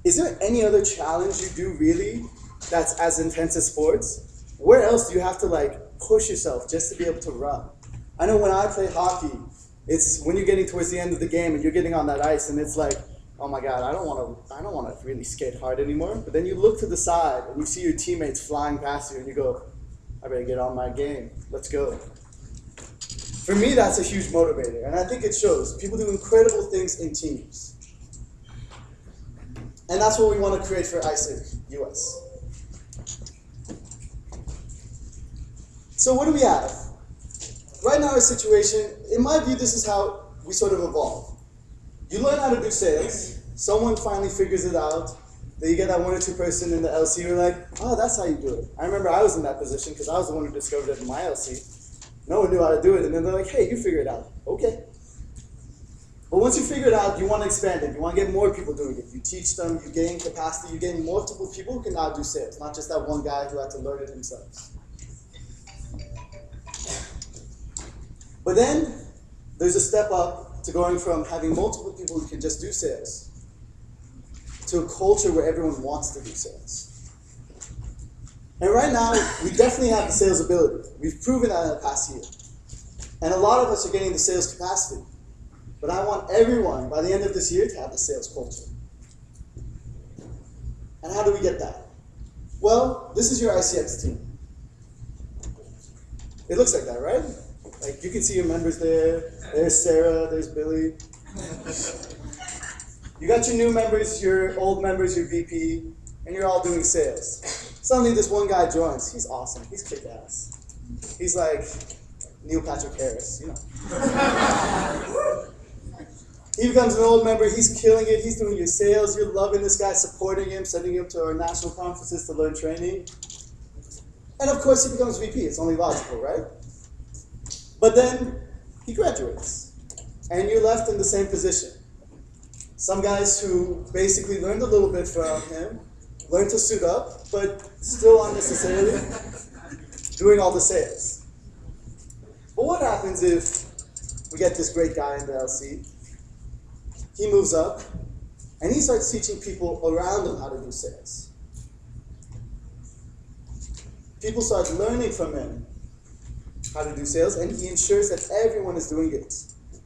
Is there any other challenge you do really that's as intense as sports? Where else do you have to push yourself just to be able to run? I know when I play hockey, it's when you're getting towards the end of the game and you're getting on that ice and it's like, oh my God, I don't want to really skate hard anymore. But then you look to the side and you see your teammates flying past you and you go, I better get on my game. Let's go. For me, that's a huge motivator, and I think it shows. People do incredible things in teams. And that's what we want to create for AIESEC US. So what do we have? Right now, our situation, in my view, this is how we sort of evolve. You learn how to do sales, someone finally figures it out, then you get that one or two person in the LC who are like, oh, that's how you do it. I remember I was in that position because I was the one who discovered it in my LC. No one knew how to do it, and then they're like, hey, you figure it out. Okay. But once you figure it out, you want to expand it. You want to get more people doing it. You teach them, you gain capacity, you gain multiple people who can now do sales, not just that one guy who had to learn it himself. But then there's a step up to going from having multiple people who can just do sales to a culture where everyone wants to do sales. And right now, we definitely have the sales ability. We've proven that in the past year. And a lot of us are getting the sales capacity. But I want everyone, by the end of this year, to have the sales culture. And how do we get that? Well, this is your ICX team. It looks like that, right? Like you can see your members there. There's Sarah, there's Billy. You got your new members, your old members, your VP, and you're all doing sales. Suddenly this one guy joins. He's awesome. He's kick-ass. He's like Neil Patrick Harris, you know. He becomes an old member. He's killing it. He's doing your sales. You're loving this guy, supporting him, sending him to our national conferences to learn training. And of course he becomes VP. It's only logical, right? But then he graduates. And you're left in the same position. Some guys who basically learned a little bit from him, learned to suit up, but still unnecessarily doing all the sales. But what happens if we get this great guy in the LC? He moves up, and he starts teaching people around him how to do sales. People start learning from him how to do sales, and he ensures that everyone is doing it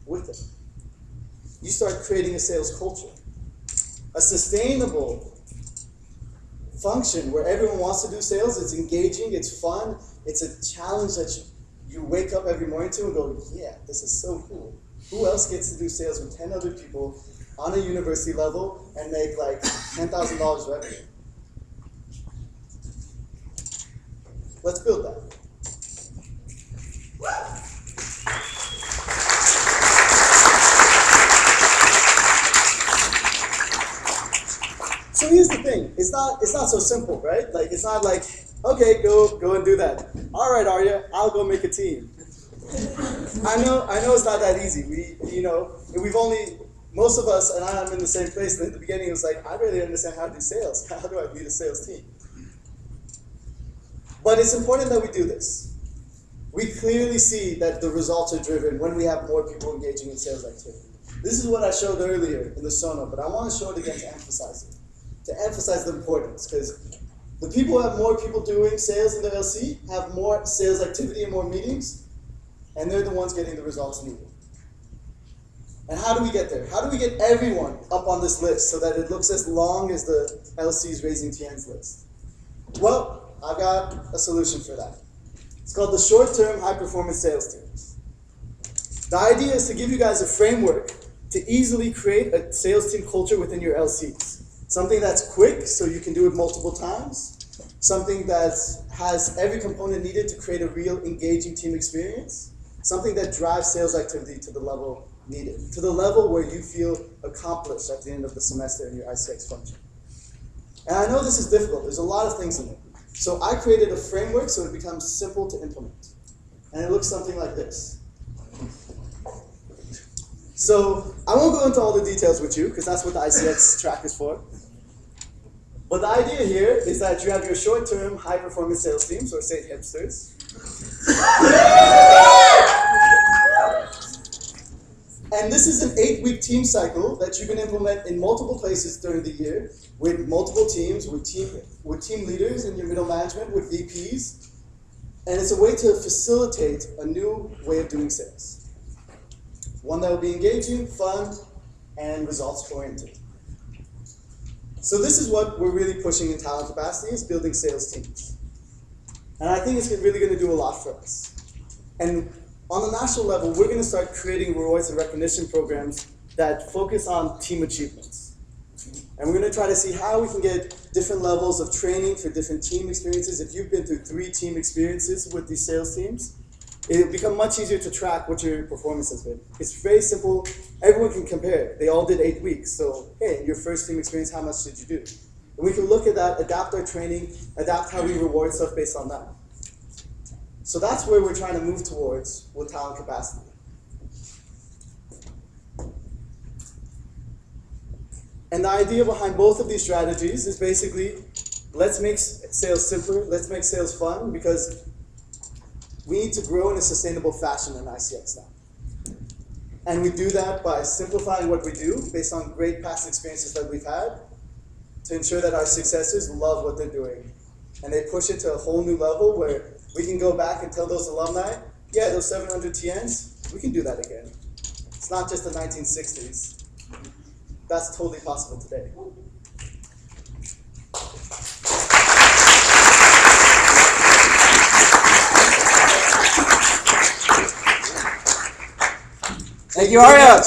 with him. You start creating a sales culture, a sustainable function where everyone wants to do sales. It's engaging, it's fun, it's a challenge that you wake up every morning to and go, yeah, this is so cool. Who else gets to do sales with 10 other people on a university level and make like $10,000 revenue? Let's build that. So here's the thing, it's not so simple, right? Like it's not like, okay, go and do that. All right, Arya, I'll go make a team. I know it's not that easy. Most of us, and I'm in the same place. In the beginning, it was like, I really understand how to do sales. How do I lead a sales team? But it's important that we do this. We clearly see that the results are driven when we have more people engaging in sales activity. This is what I showed earlier in the Sono, but I want to show it again to emphasize it. To emphasize the importance, because the people who have more people doing sales in the LC have more sales activity and more meetings, and they're the ones getting the results needed. And how do we get there? How do we get everyone up on this list so that it looks as long as the LC's Raising TN's list? Well, I've got a solution for that. It's called the short-term high-performance sales teams. The idea is to give you guys a framework to easily create a sales team culture within your LCs. Something that's quick, so you can do it multiple times. Something that has every component needed to create a real engaging team experience. Something that drives sales activity to the level needed, to the level where you feel accomplished at the end of the semester in your AIESEC function. And I know this is difficult. There's a lot of things in it. So I created a framework so it becomes simple to implement. And it looks something like this. So I won't go into all the details with you, because that's what the ICX track is for. But the idea here is that you have your short-term high-performance sales teams, or say hipsters. And this is an 8-week team cycle that you can implement in multiple places during the year with multiple teams, with team leaders in your middle management, with VPs. And it's a way to facilitate a new way of doing sales. One that will be engaging, fun, and results-oriented. So this is what we're really pushing in talent capacity, is building sales teams. And I think it's really going to do a lot for us. And on the national level, we're going to start creating rewards and recognition programs that focus on team achievements. And we're going to try to see how we can get different levels of training for different team experiences. If you've been through 3 team experiences with these sales teams, it'll become much easier to track what your performance has been. It's very simple. Everyone can compare. They all did 8 weeks. So, hey, in your first team experience, how much did you do? And we can look at that, adapt our training, adapt how we reward stuff based on that. So that's where we're trying to move towards with talent capacity. And the idea behind both of these strategies is basically, let's make sales simpler, let's make sales fun, because we need to grow in a sustainable fashion in ICX now. And we do that by simplifying what we do based on great past experiences that we've had to ensure that our successors love what they're doing. And they push it to a whole new level where we can go back and tell those alumni, yeah, those 700 TNs, we can do that again. It's not just the 1960s. That's totally possible today. Thank you, Arya.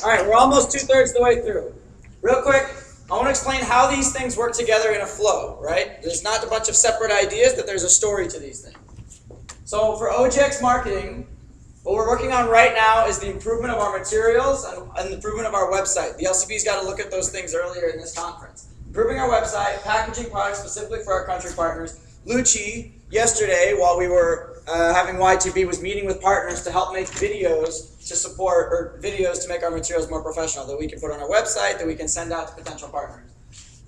All right, we're almost 2/3 the way through. Real quick, I want to explain how these things work together in a flow, right? There's not a bunch of separate ideas, but there's a story to these things. So for OGX marketing, what we're working on right now is the improvement of our materials and the improvement of our website. The LCB's got to look at those things earlier in this conference. Improving our website, packaging products specifically for our country partners. Lucci, yesterday, while we were having Y2B, was meeting with partners to help make videos to support, or videos to make our materials more professional, that we can put on our website, that we can send out to potential partners.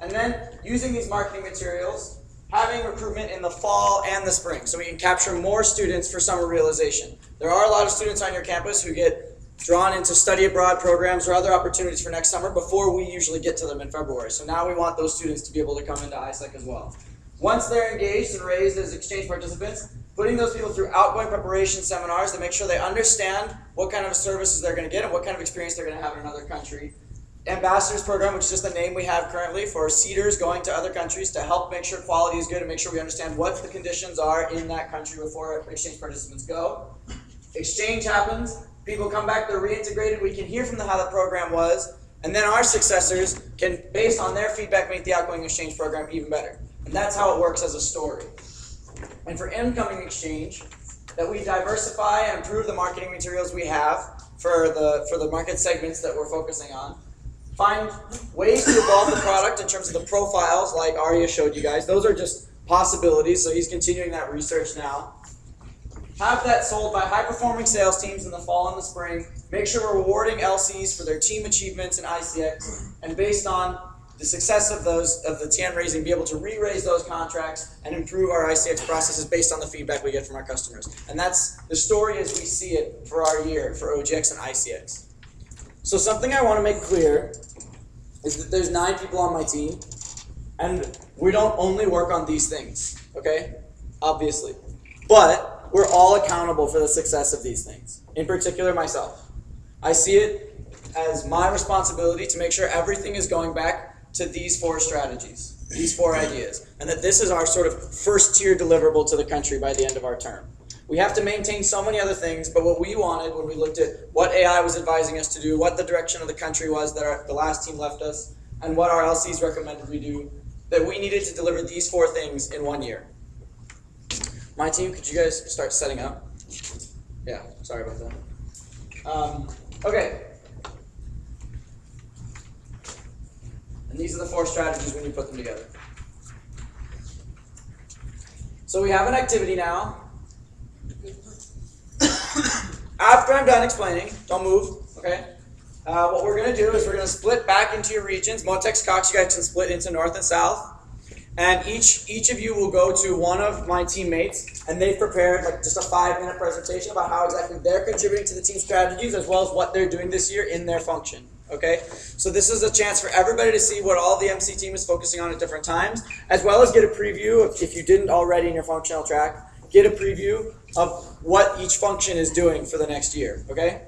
And then, using these marketing materials, having recruitment in the fall and the spring, so we can capture more students for summer realization. There are a lot of students on your campus who get drawn into study abroad programs or other opportunities for next summer before we usually get to them in February. So now we want those students to be able to come into AIESEC as well. Once they're engaged and raised as exchange participants, putting those people through outgoing preparation seminars to make sure they understand what kind of services they're going to get and what kind of experience they're going to have in another country. Ambassadors program, which is just the name we have currently for seeders going to other countries to help make sure quality is good and make sure we understand what the conditions are in that country before exchange participants go. Exchange happens, people come back, they're reintegrated, we can hear from them how the program was, and then our successors can, based on their feedback, make the outgoing exchange program even better. And that's how it works as a story. And for incoming exchange, that we diversify and improve the marketing materials we have for the market segments that we're focusing on. Find ways to evolve the product in terms of the profiles like Arya showed you guys. Those are just possibilities, so he's continuing that research now. Have that sold by high-performing sales teams in the fall and the spring. Make sure we're rewarding LCs for their team achievements in ICX, and based on the success of the TN raising, be able to re-raise those contracts and improve our ICX processes based on the feedback we get from our customers. And that's the story as we see it for our year for OGX and ICX. So something I want to make clear is that there's 9 people on my team, and we don't only work on these things, okay? Obviously. But we're all accountable for the success of these things, in particular myself. I see it as my responsibility to make sure everything is going back to these 4 strategies, these 4 ideas, and that this is our sort of first-tier deliverable to the country by the end of our term. We have to maintain so many other things, but what we wanted when we looked at what AI was advising us to do, what the direction of the country was that the last team left us, and what our LCs recommended we do, that we needed to deliver these 4 things in 1 year. My team, could you guys start setting up? Yeah, sorry about that. Okay. And these are the 4 strategies when you put them together. So we have an activity now. After I'm done explaining, don't move, okay? What we're going to do is we're going to split back into your regions. Motex, Cox, you guys can split into north and south. And each of you will go to one of my teammates, and they've prepared like just a 5-minute presentation about how exactly they're contributing to the team strategies as well as what they're doing this year in their function. Okay, so this is a chance for everybody to see what all the MC team is focusing on at different times, as well as get a preview, if you didn't already in your functional track, get a preview of what each function is doing for the next year, okay?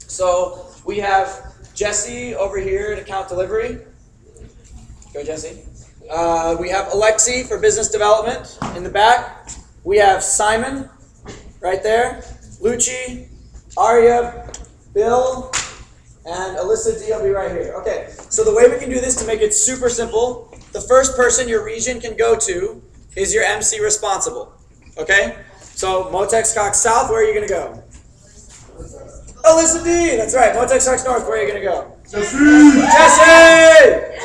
So we have Jesse over here at account delivery. Go Jesse. We have Alexi for business development in the back. We have Simon right there, Lucci, Arya, Bill, and Alyssa D will be right here. Okay, so the way we can do this to make it super simple, the first person your region can go to is your MC responsible. Okay? So Motex Cox South, where are you going to go? Alyssa D! That's right. Motex Cox North, where are you going to go? Jesse! Jesse!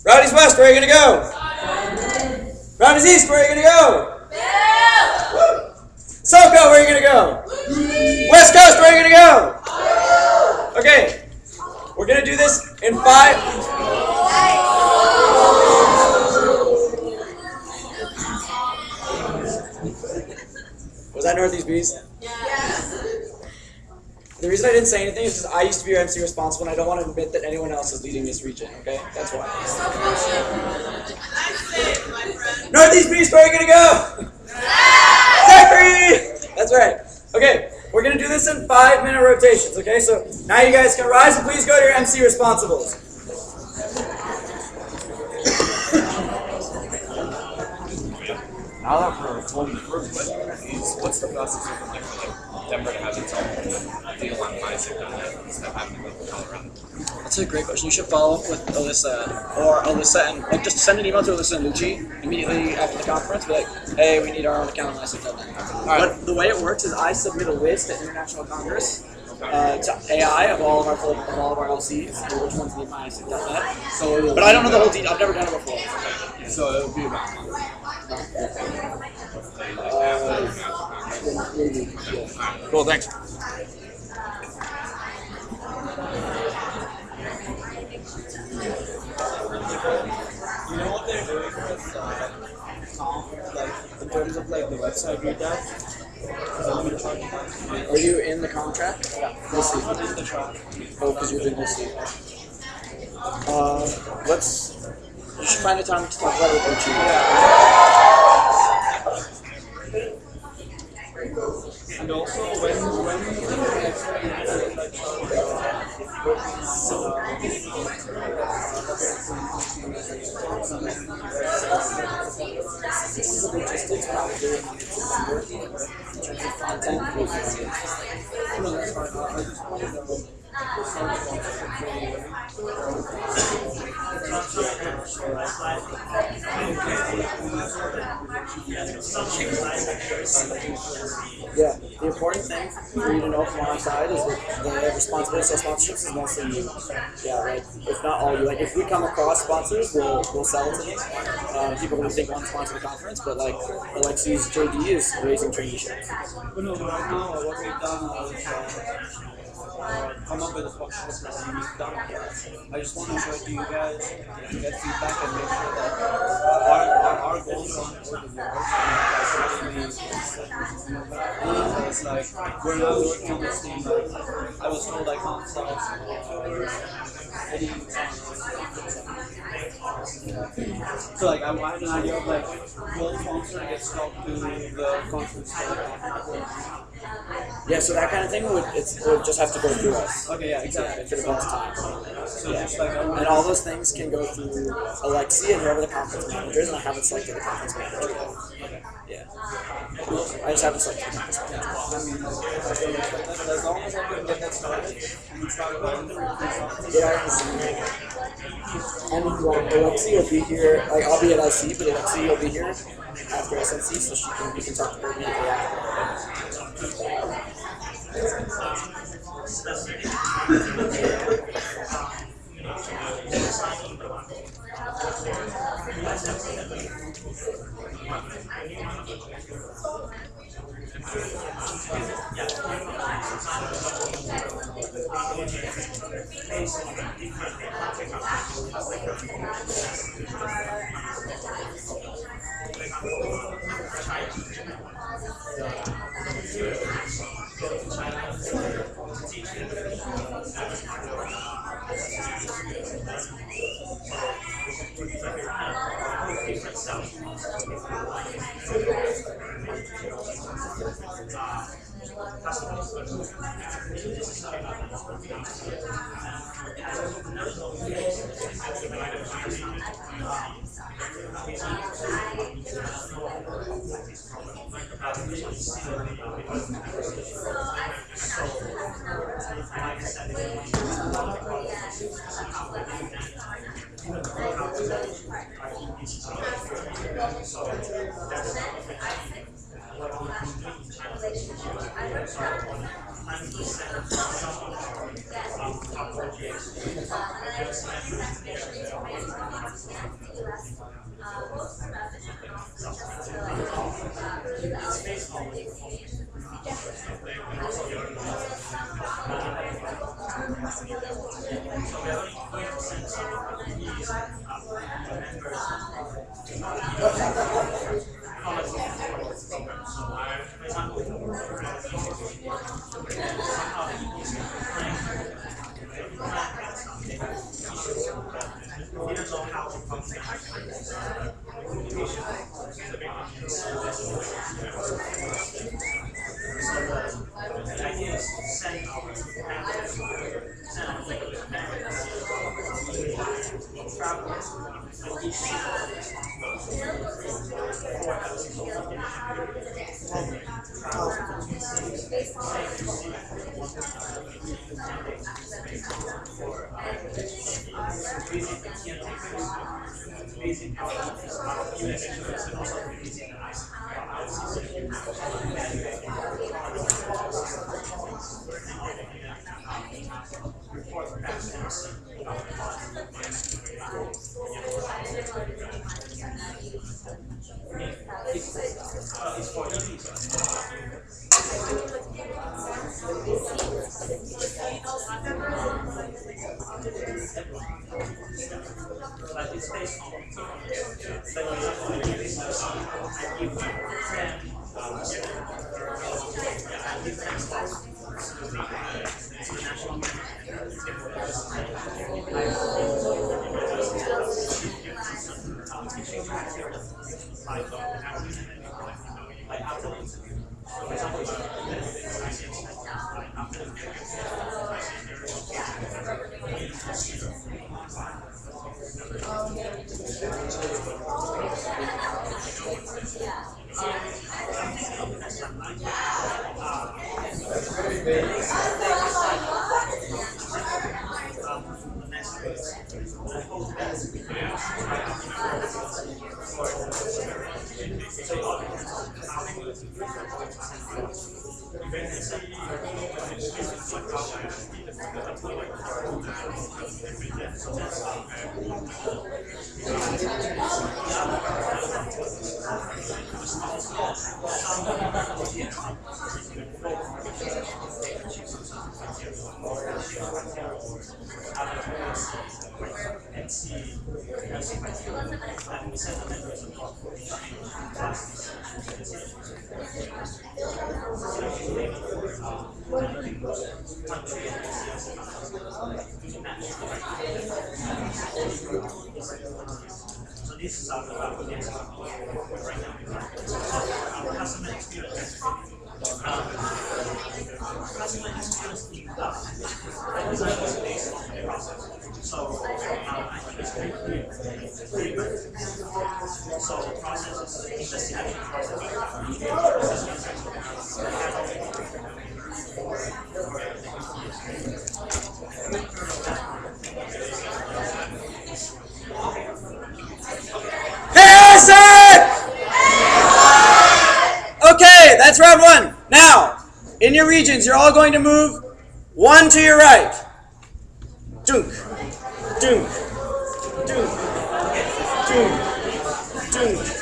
Rowdy's West, where are you going to go? Rowdy's East, where are you going to go? Bill! SoCo, where are you going to go? West Coast, where are you going to go? Okay, we're going to do this in 5. Was that Northeast Bees? Yes. The reason I didn't say anything is because I used to be your MC responsible and I don't want to admit that anyone else is leading this region, okay? That's why. Northeast Beast, where are you going to go? Zachary! That's right. Okay, we're going to do this in 5-minute rotations, okay? So now you guys can rise and please go to your MC responsibles. Now that we're fully approved by the RFPs, what's the process looking like for Denver to have its own deal on AIESEC.net instead of having to go all around? That's a great question. You should follow up with Alyssa and like just send an email to Alyssa and Lucci immediately after the conference. Be like, hey, we need our own account on AIESEC.net. But the way it works is I submit a list at International Congress to AI of all of our LCs, and which ones need my AIESEC.net. So, but I don't know the whole detail. I've never done it before. So it would be about cool, thanks. You know what they're doing with like in terms of like the website readout? Are you in the contract? Yeah. We'll see. I'm in the shop. Oh, because you're in this seat. You should find a time to talk about it with you. And also, when Yeah, the important thing for you to know from our side is that the responsibility of sponsorships is mostly you. Yeah, like if not all you. Like if we come across sponsors, we'll sell it to them. People who think want to sponsor the conference, but like Alexi's JD is raising traineeships. But no, right now what we've done is come up with a sponsorship that we've done. I just want to show it to you guys, get feedback, and make sure that our goals are on board with yours. It's like when I was working on this team, like, I was told I can't start any. So like I had an idea of like will sponsor gets talked to the conference. Yeah, so that kind of thing would just have to go through us. Okay, yeah, exactly. For the best time. So just like And all those things can go through Alexi and whoever the conference managers, and I haven't selected the conference manager yet. Yeah. I just haven't selected the conference manager. I mean, as long as I can get that started and start going Yeah. And Alexi will be here, like I'll be at IC, but Alexi will be here after SNC, so you can talk to her immediately after. increasing the TN takers, increasing our US interest, and also increasing report transparency. It's for but it's based on So this is our right now. Our customer experience. Customer experience in the design was based on the process. So I think it's very good. So the process is investigation process. Okay, that's round one. Now, in your regions, you're all going to move one to your right. Dunk, dunk, dunk, dunk, dunk.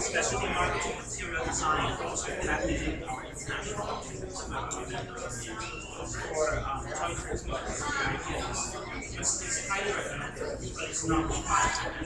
Specialty marketing, material design, also packaging, our international for choices, it's highly recommended, but it's not required.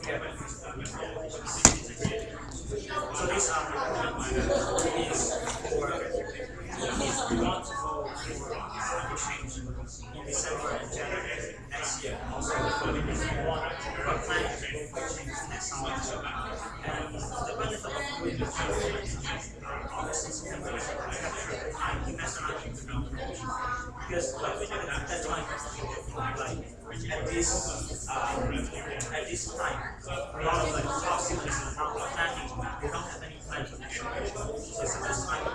So these are is for if you want to go for exchange in December and January next year. Also, if you want to plan to go for exchange next summer. And the benefit of doing this August and September is capture time internationally. Because when we do that deadline, like at this time, a lot of like top students are not planning. They don't have any plan for next year. So it's the best time to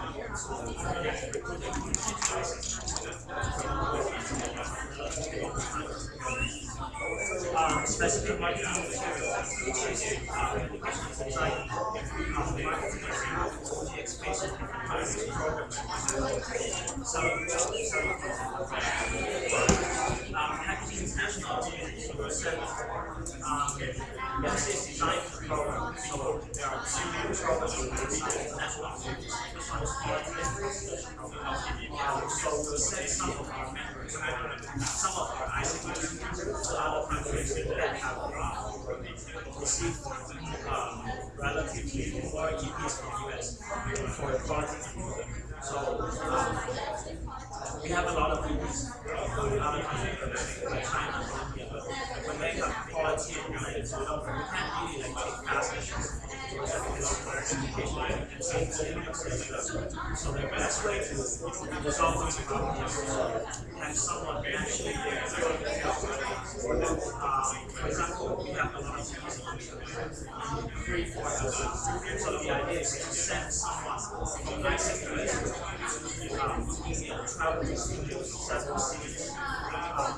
specific marketing materials, which is design, marketing expansion, packaging international said this is designed program, so there are two programs international. This one is called so we'll send some of our members, some of our AIESEC members to other countries that have received relatively more EPs from US for quality. So we have a lot of EPs from other countries like China, Colombia, but when they have quality and units, we can't really like take fast actions. So the best way to resolve these problems is have someone actually there. For example, we have a lot of students in 3-4 hours. So the idea is to send someone from AIESEC travel to studios, several cities,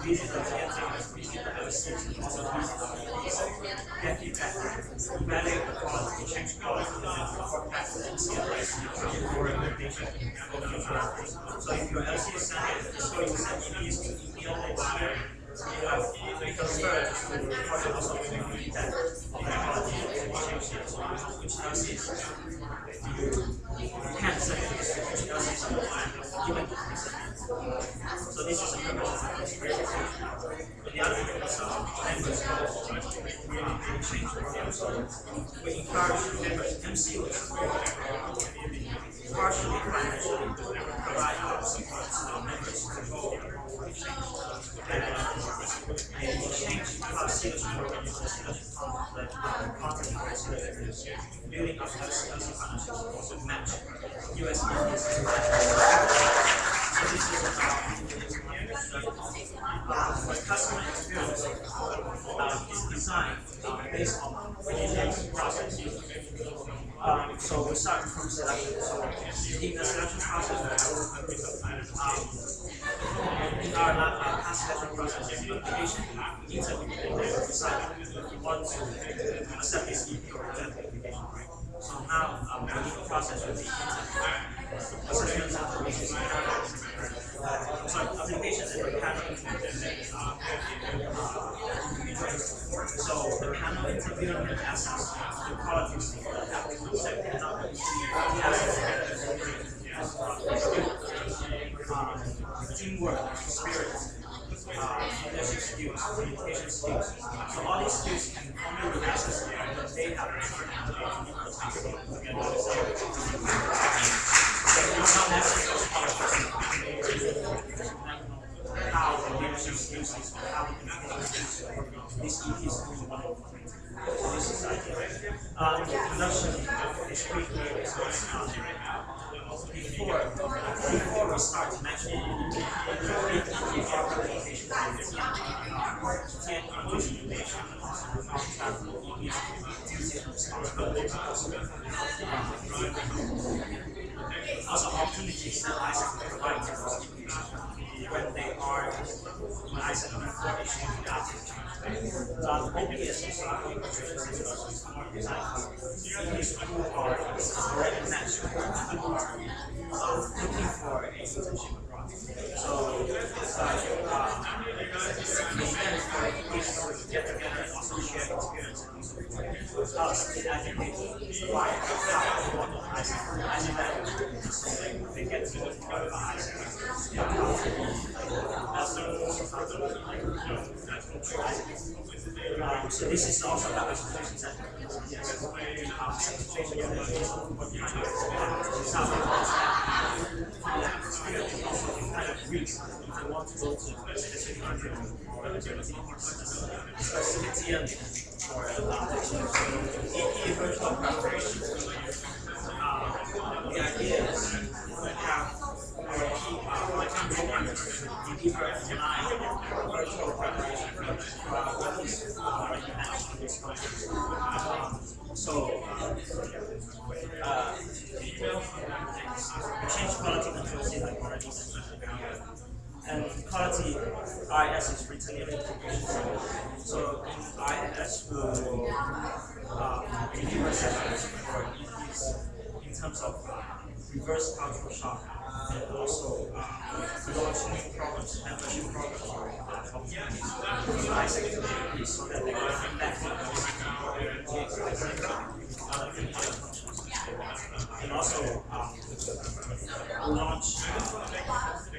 visit the theaters, visit the LCs, and also visit the LCs, get feedback, evaluate the quality, change quality, and report back to the NCLS for recommendation. So if your LC is sending, so you send EPs to EPL next year, you have to transfer to the report and also feedback on the quality and change it. So which LCs you can't send it, which LCs are given to the so this is a purpose of this presentation. The other purpose of members exchange program. So we encourage members, MCOs, partially financially provide our support to our members to go for exchange. And exchange facilitation program is the content facilitation, building up LC partnerships to match US needs. So this is the customer experience is designed based on the process. So we start from selection. So in the selection process, in our past selection process, the application interview and decide if you want to accept this EP or reject the application. So now the legal process will be assessment center, which is application and the panel so the panel interviewer can assess the quality of the teamwork, spirit, leadership skills, communication skills. So all these skills can only be accessed when they have a how the leadership skills is how the communication skills. This EP is doing one of them. This is the idea. Introduction is quickly before we start matching our presentation also opportunities that AIESEC provides when they are when AIESEC before issuing the application. OPS is more designed for students who are already matched who are looking for a internship abroad. So the event for education to get together and also share experience and also us to educate why how they want to AIESEC that so they get to know about AIESEC. That's the So this is also about institutions that I want to go to a specific country or specific or virtual preparation. The idea is to have our key programmers in either virtual preparation change quality control is like already and quality IS is written in integration. So in IS will deliver sessions for EPs in terms of reverse cultural shock and also launch new programs, membership programs for AIESEC communities so that they can connect and also launch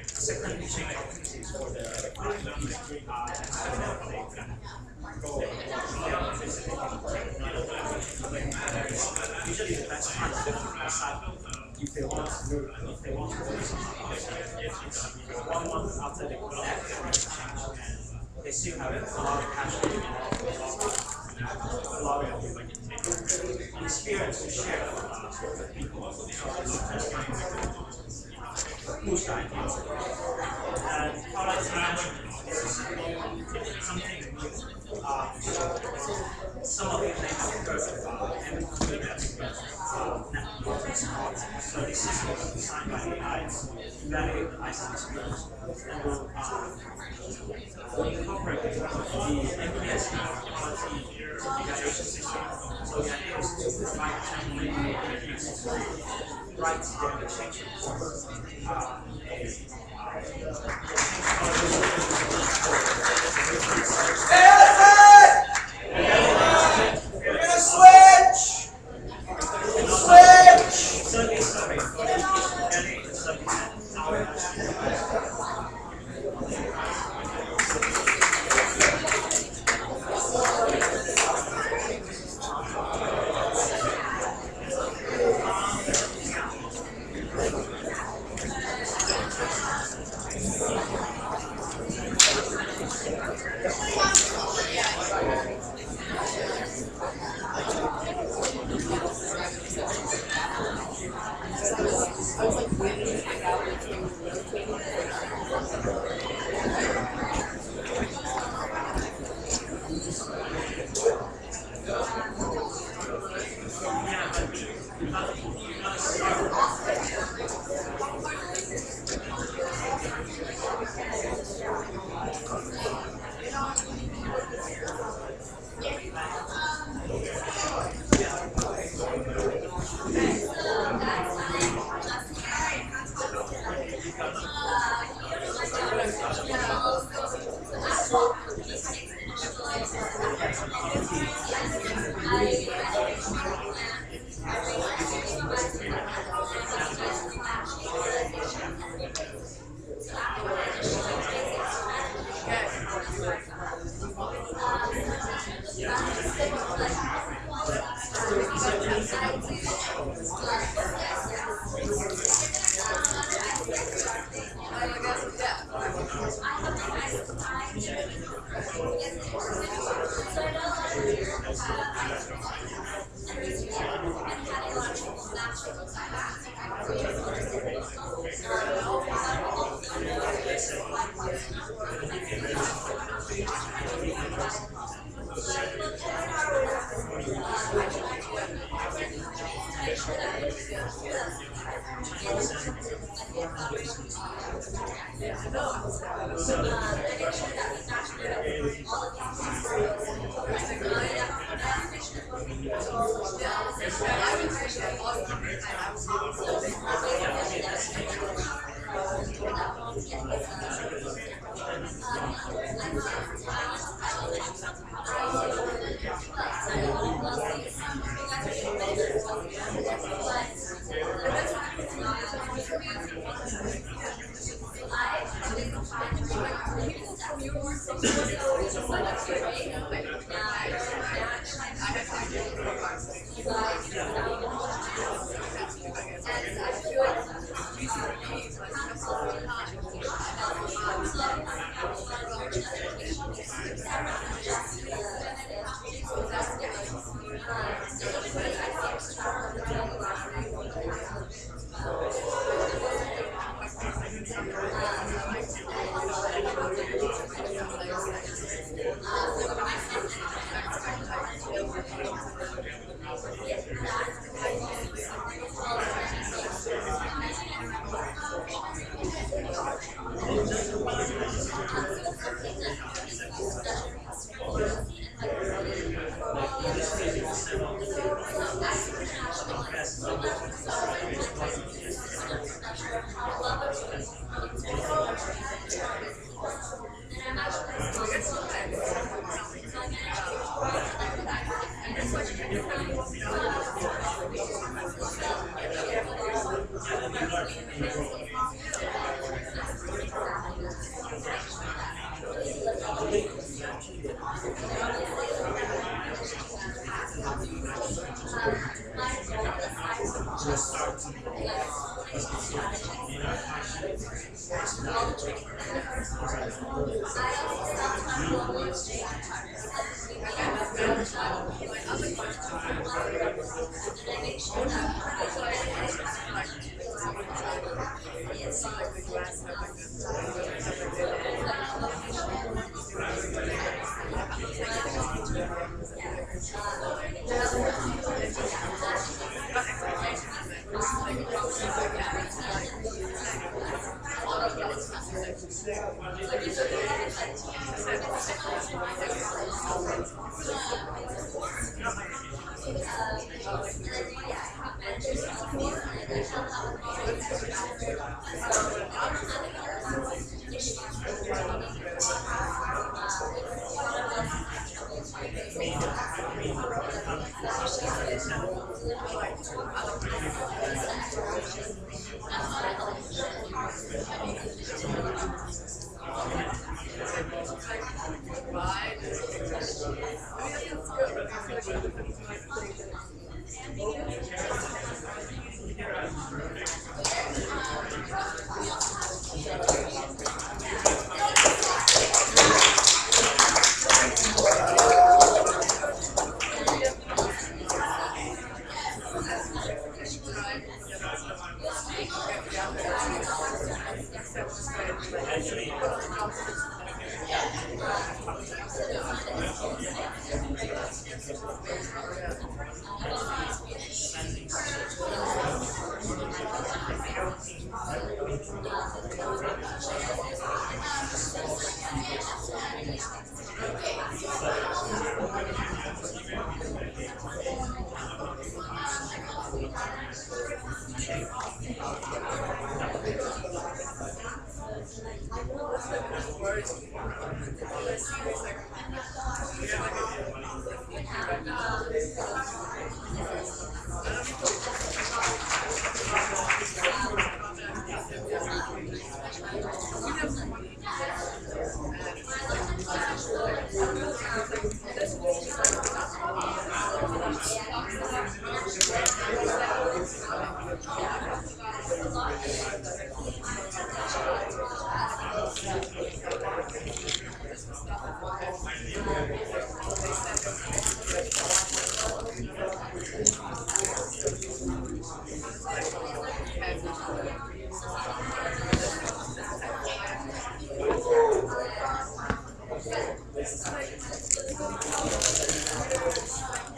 second exchange opportunities for the usually the best part is if they want to move, if they want to do something, it's 1 month after they collect their exchange and they still have a lot of cash, a lot of experience to share with people. Push the ideas. And quality management is something new. Some of you may have heard of so this system was designed by AI to evaluate the ISEC experience and will incorporate the MPS quality evaluation system. So the idea is to provide template to write their exchange report. We're gonna switch! Switch! Survey for People from your Hey,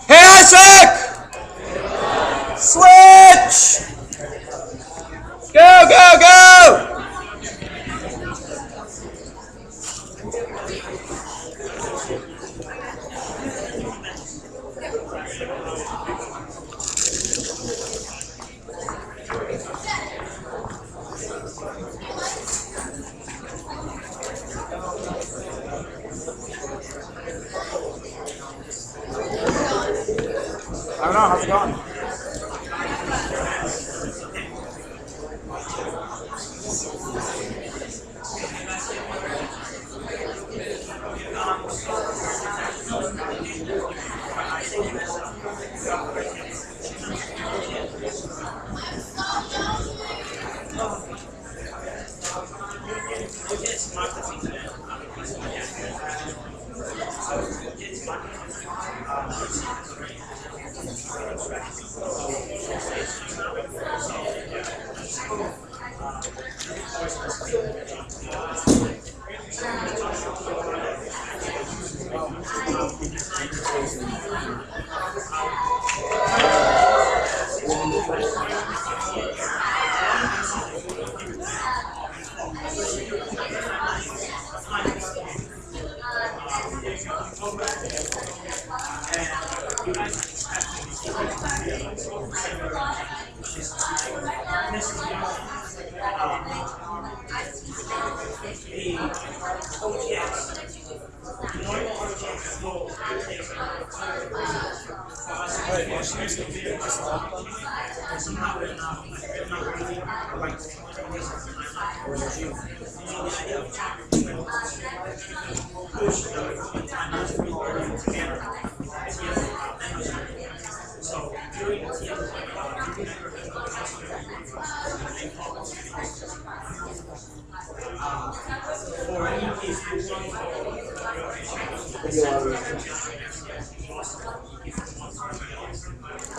AIESEC! Switch! Go, go, go! I don't know, how's it going? I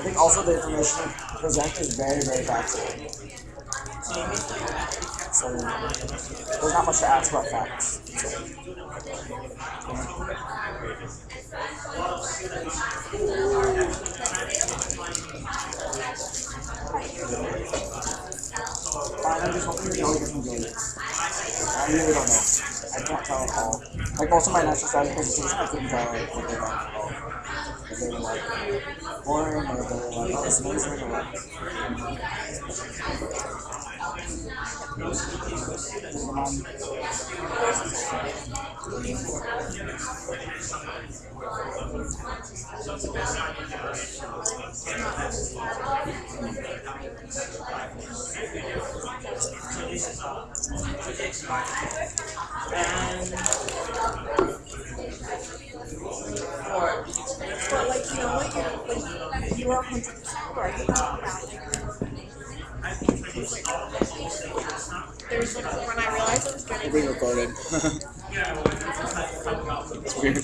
think also the information presented is very, very factual. So there's not much to ask about facts. I'm just hoping you know you can enjoy it. I really don't know. I can't tell at all. Like most of my national strategy presentations, I couldn't tell like, what they're about at all. If they were like boring or if they were like, oh, it's amazing or what. But like, you know, like you are 100% right about there's like when I realized I was going to Being recorded. It's weird.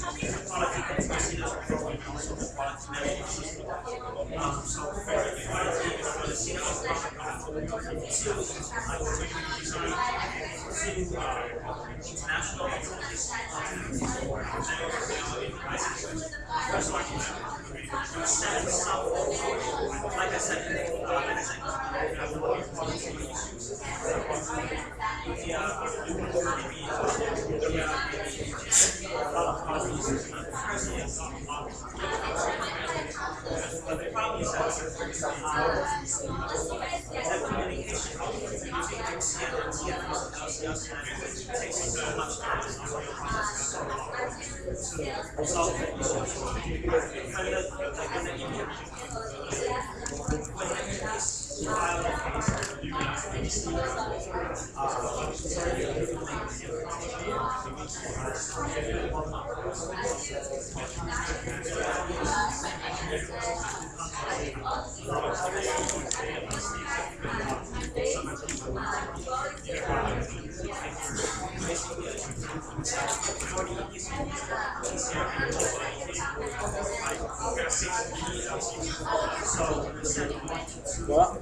What?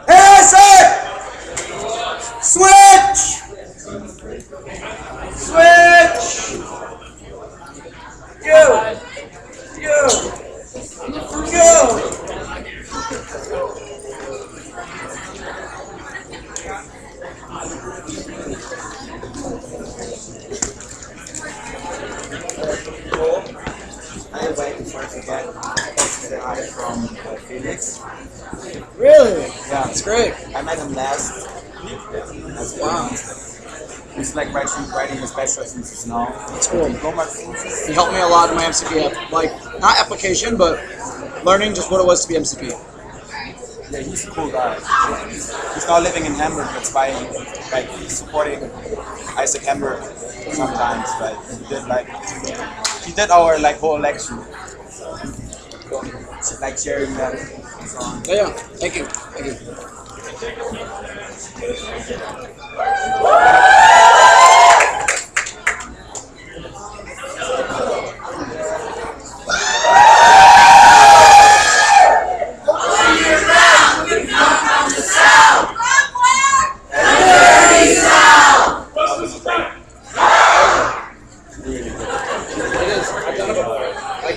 Hey, sir! Switch! Switch! Go! Go! Go! I waited for to get the eye from Felix. Really? Yeah, That's great. I met him last. Wow. He's like writing his special thesis now. That's cool. Diploma thesis. He helped me a lot in my MCP like not application, but learning just what it was to be MCP. Yeah, he's a cool guy. He's now living in Hamburg. That's why he's supporting AIESEC Hamburg sometimes. He did our whole election. Like sharing that. And so on. Yeah. Thank you. Thank you.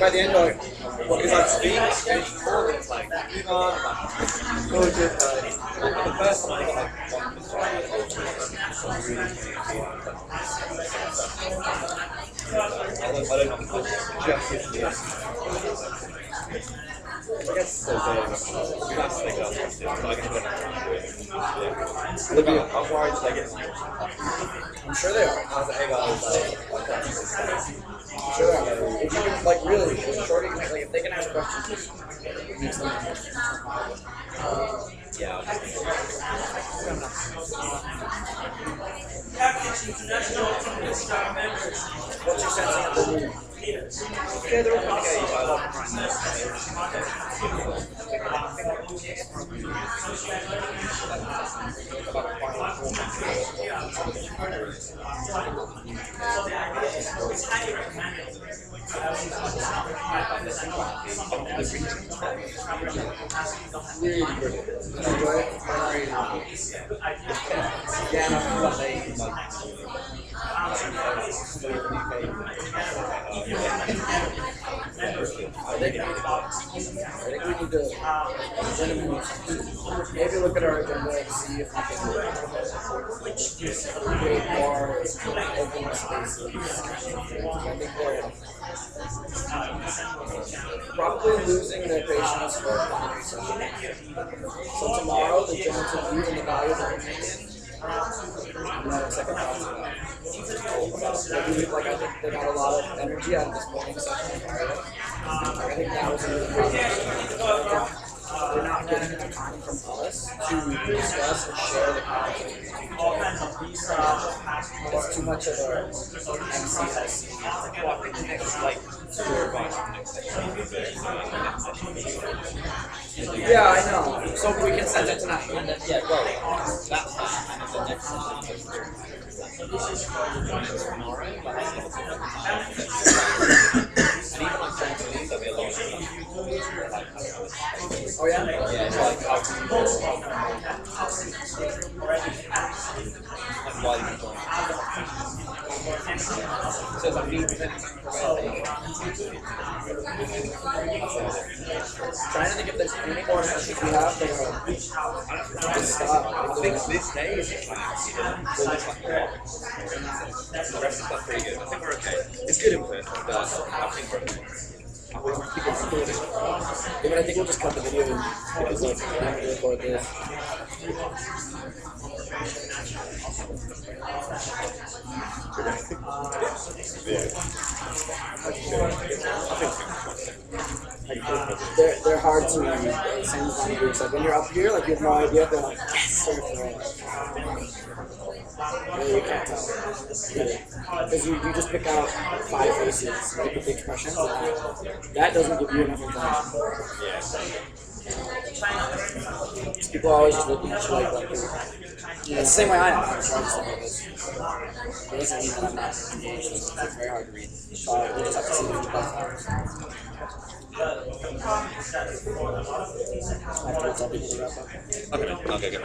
By the end of it, what is on speed? It's like Ivan, the first one, I'm sure they are. I'm sure they are. If you can, like, really, shorty, like, if they can ask questions, what's your sense of the mood? Okay, they're okay. I love them right Really good. Enjoy it? Yeah, no, I think we need to maybe look at our agenda and see if we can create more open spaces. I think we're probably losing their patience for a plenary session. So tomorrow, the general view and the values that we're making. And then second thoughts about maybe, like, I think they got a lot of energy out of this morning session. I think that was really important. They're not getting enough time from us to discuss and share the content. It's too much of a MCS. Yeah, I know. So we can send it tonight. And then, yeah, go. That's fine. And the next Oh yeah? Yeah, it's like how to so it's like trying to think if there's any more sessions we have that are stop. I think this day is just like the rest of stuff pretty good. I think we're okay. It's good in person, but I think we're okay. I think we'll just cut the video because like I'm going to record this. They're hard to sing the groups. Like when you're up here, like you have no idea. They're like, yes, you can't tell. Because you just pick out 5 faces, like with the expressions. That doesn't give you enough information. People are always just looking at you like it's the same way I am. It doesn't mean that I'm not engaged. It's very hard to read. So we just have to see the feedback. I have to tell people to wrap up. Okay, good.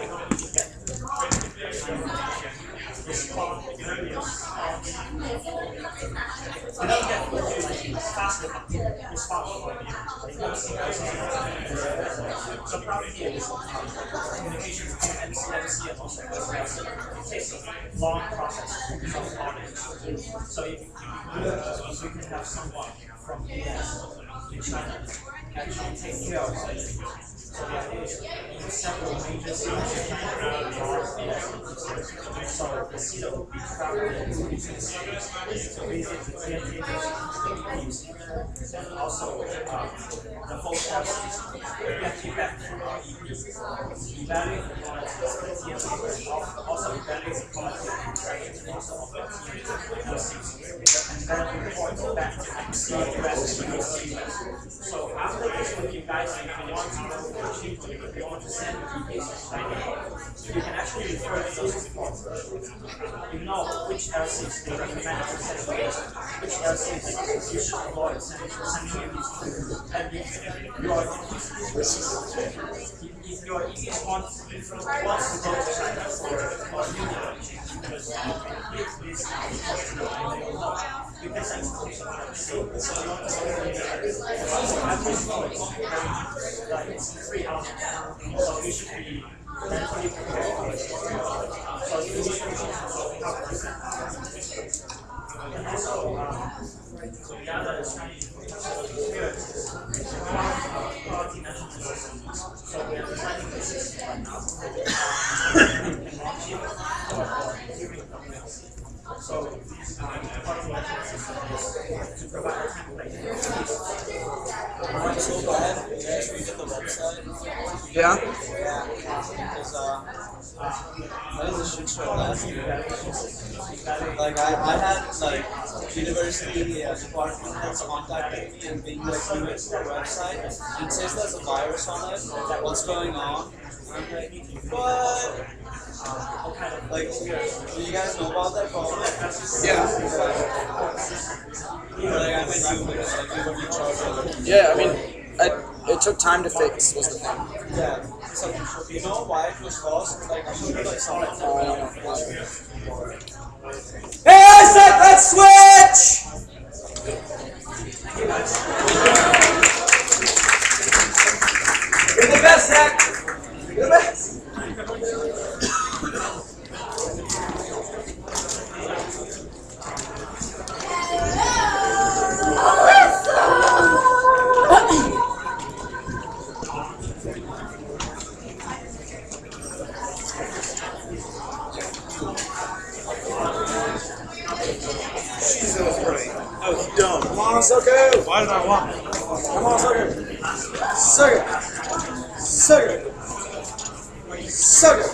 Long process of audit. So if we can have someone from US in China actually take care of it. So the idea is in several major cities, so the city will be traveling to these cities to visit the TNT and also the whole process. Get feedback from our EPs, evaluate the quality of the TNT, also evaluate the quality of the interaction also of the TNT, and then report back to CUS and CUS. So after this, with you guys, if you want to know the achievement, if you want to send the EPs to China, you can actually refer to those reports. You know which LCs they recommend to send you, which LCs you should avoid sending EPs to. And if your EPs wants to go to China for new knowledge, because you can send it's 3 hours, so you should be mentally prepared. So you need to and also, the other experience quality management system. So we are designing the system right now. And launch it during the so quality management system is to provide a template. I'm so glad you guys redid the website. Yeah? Because that was a shit show last year. Like I had like university department heads contacting me and being like, you went to the website, it says there's a virus on it, what's going on? I'm like, what? Like, do you guys know about that problem? Yeah. Like, I met you because like, you were in charge of it. Yeah, I mean, it took time to fix, was the thing. Yeah. So, you know why it was caused? Like, I showed you like some Hey, AIESEC, let's switch! You're the best, Zach. You're the best. Come on, Soku! Why did I walk? Come on, Soku! Soku! Soku! Soku!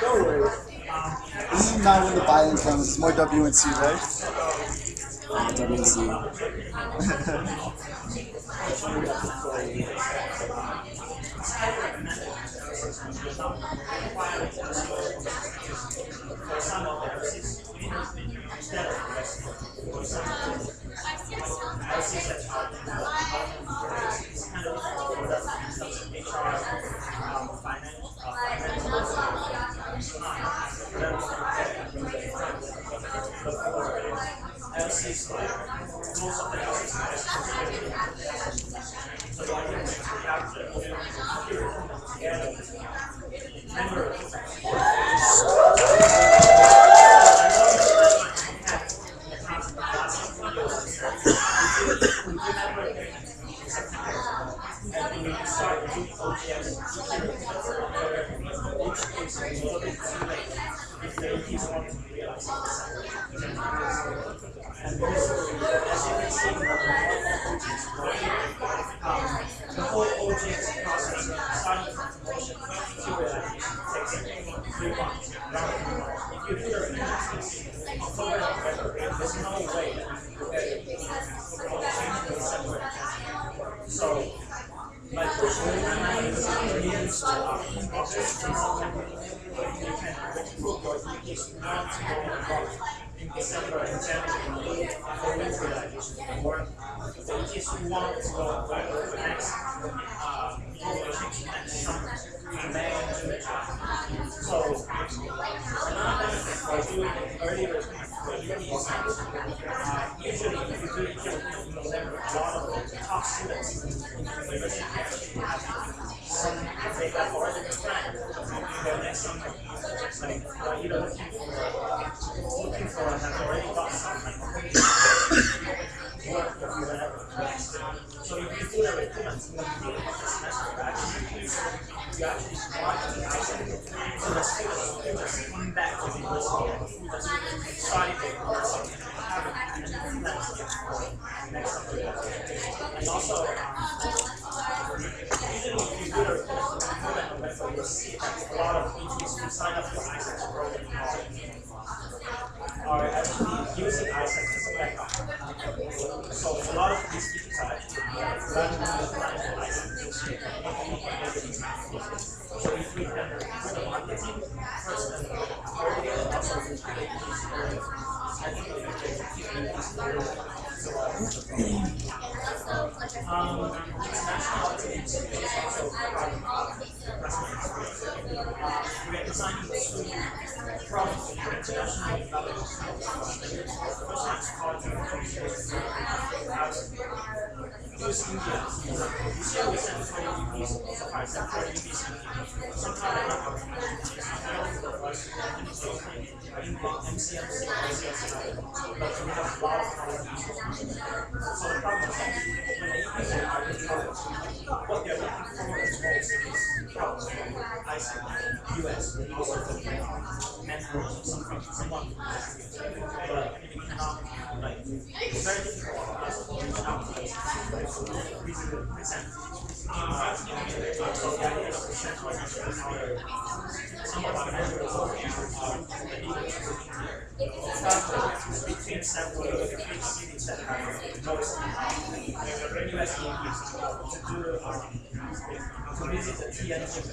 Don't worry. This is not when the violence comes, it's more WNC, right? some of the LCs instead of Mexico. For example, LCs that are it's kind of HR, finance, LCs, most of the LCs so you have the whole OGX process, starting from promotion to realization, takes 3 months. If you do the analysis, October, November, there's no way that you can get it separate. So, by pushing the timeline means you can improve your EPs not to go involved in December and January for winter realization, or the EPs you want to go for the next next summer, in May and June. So, another benefit for doing early recruitment for EPs, usually if you do it in November, a lot of the top students in the university actually have some they have already planned for next summer. Like they're either looking for have already got some like work or whatever next year. So if you do the recruitment in the beginning of the semester, you actually start the AIESEC. So the students will just come back to the university and just study the course and have it next summer. And also, usually if you do the recruitment before November, you'll see that a lot of ETs who sign up for AIESEC program are actually using AIESEC as a backup. So a lot of these teachers are actually running the line for AIESEC. So if we can do the marketing first and early and also do the ETs early, I think we can keep international teams is also part of we are designing two products for international development. The first one is called use India. This year we sent 40 EPs, so far I sent 40 EPs. Sometimes I have in MCMC, but we have a lot of EPs. So the problem is that when the EPs are in trouble, what they're looking for is help from AIESEC, US, and also from mentors, someone who but we cannot, like, it's very difficult for us to reach out to us, present. So the idea is to centralize some of our mentors between several big cities that have most US EPs to do to visit the TN visit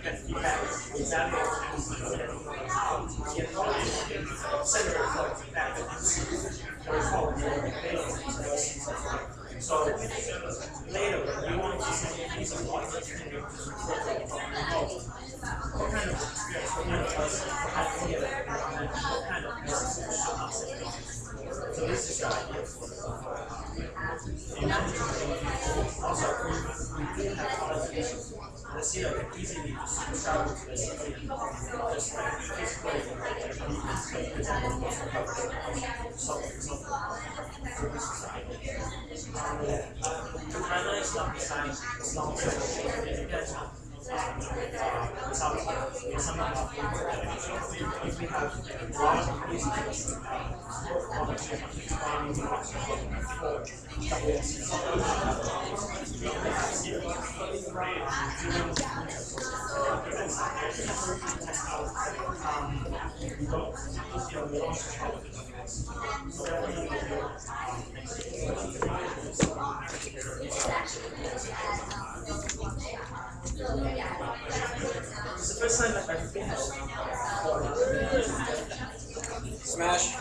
get feedback, evaluate send a report back the report so later when you want to send a piece of what kind of experience, what kind of person, what kind of message should not send. So this is the idea. Also, we do have qualifications. The student can easily travel to the city and just like physically the primary stuff besides long term education. If we have a lot of reasons the first Smash.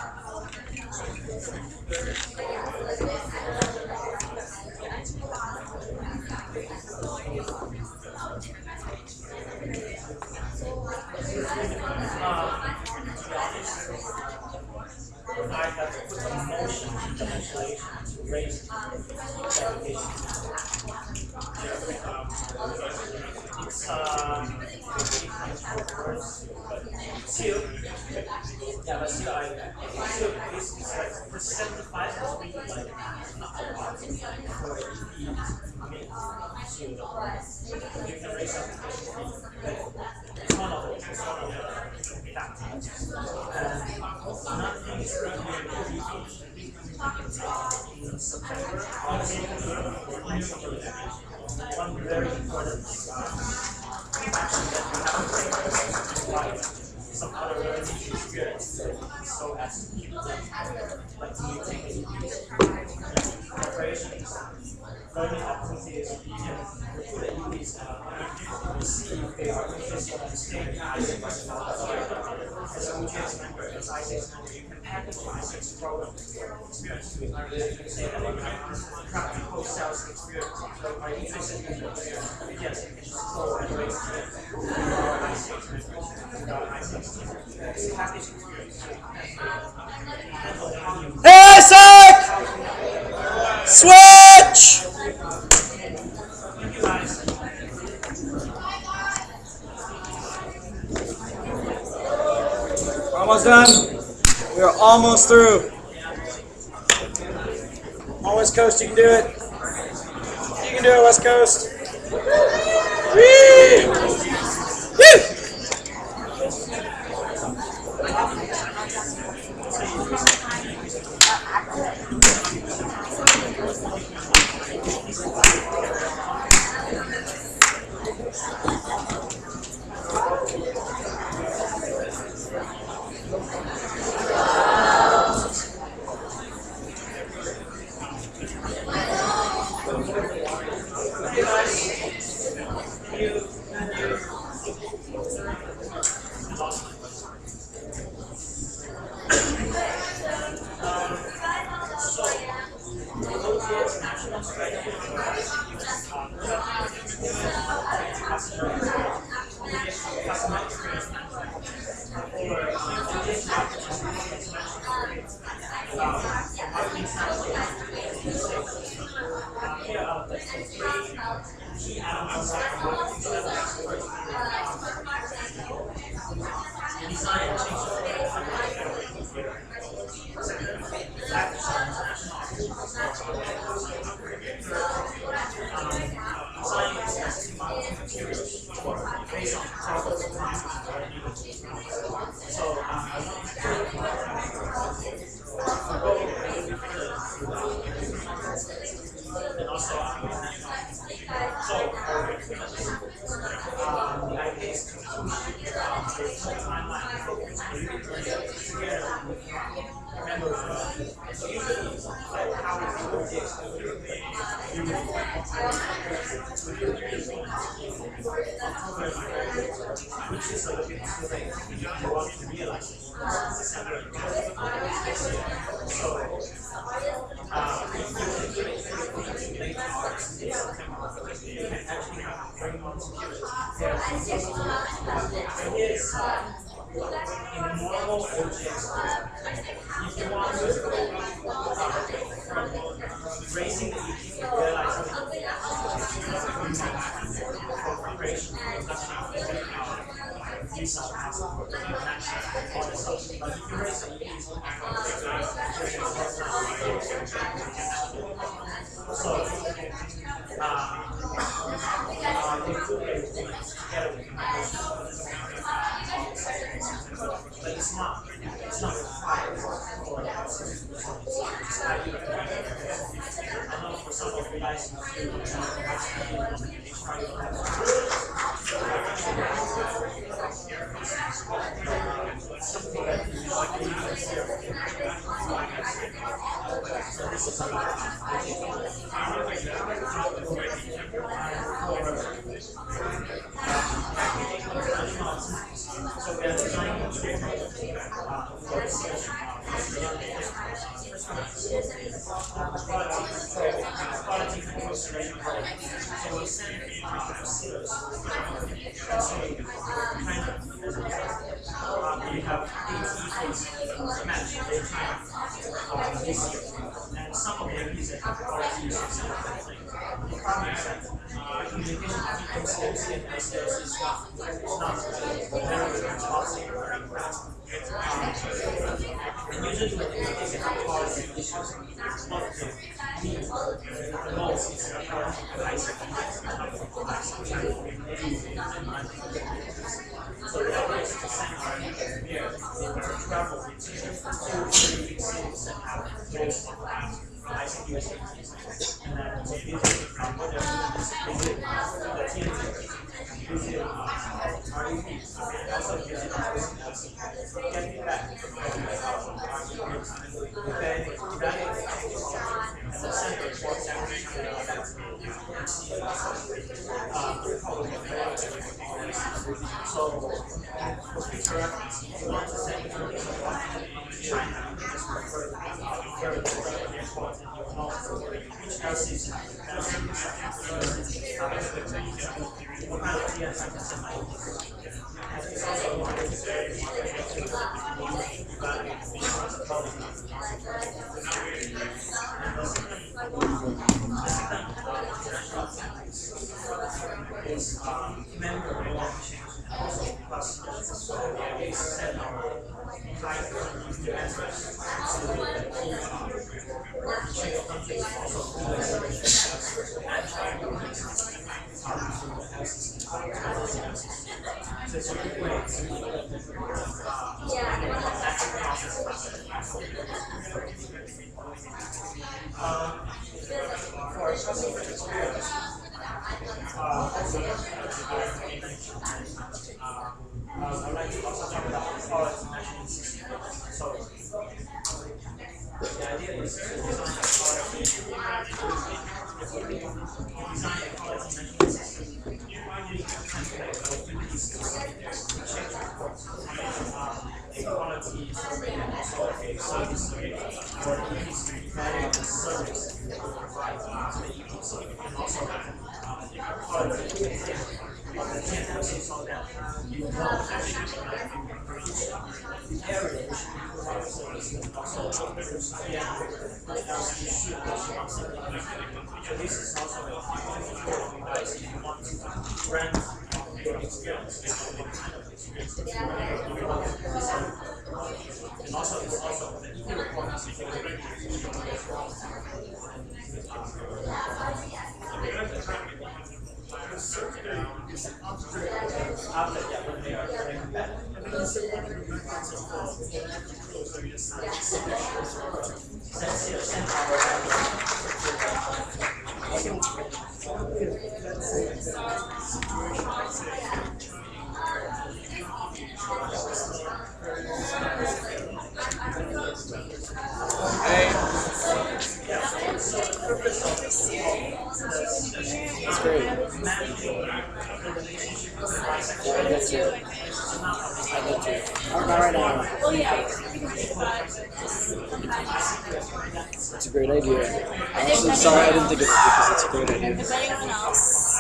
I have put a motion in calculation to raise the application. It's still, yeah, but still, it's like the 75 is really like not a lot for the you can raise application. It's one of it. It's one of the factors. Nothing is really in September. One very important action that we have to take is provide some other learning experience so as to keep them like maintaining preparations, learning opportunities, you can put it in these see if they are interested in staying in AIESEC as an OGS member, as AIESEC member, you can package AIESEC's program experience to it. You can say that you have practical sales experience. So are you interested in it? Yes, you can just go and raise AIESEC members. It's a package experience. AIESEC! Switch! Thank you guys. Almost done. We are almost through. Come on, West Coast, you can do it. You can do it, West Coast. Whee! Woo! And some of them use it quality issues. The problem is that communication between sales and sales is not very responsive, very fast. And usually when they get quality issues, what they need the most is so the idea is to send our here to travel between two big cities and have those ICT facilities. And then maybe whether the team use it REP and also use it as getting back and the center reports so for future reference, if you want to send information to China, you just refer to the report and you know which LCs what kind of TS I can send my it's also is member relationship plus we set our investors to the countries so it's a good way for customer experience. I'd like to also talk about quality management system. So the idea is to design a quality management system using a template of change reports, a quality survey and also a service survey for the EPC, value the service provided to the EPC and also quality of the TNMC so that you know the area which you provide service and also so this is also a for you guys if you want to brand your experience and what kind of experience you want to design. And also it's also the EP report is after that when they are coming back. That's great. I love you. Not right now. It's a great idea. I'm actually sorry I didn't think of it because it's a great idea. If anyone else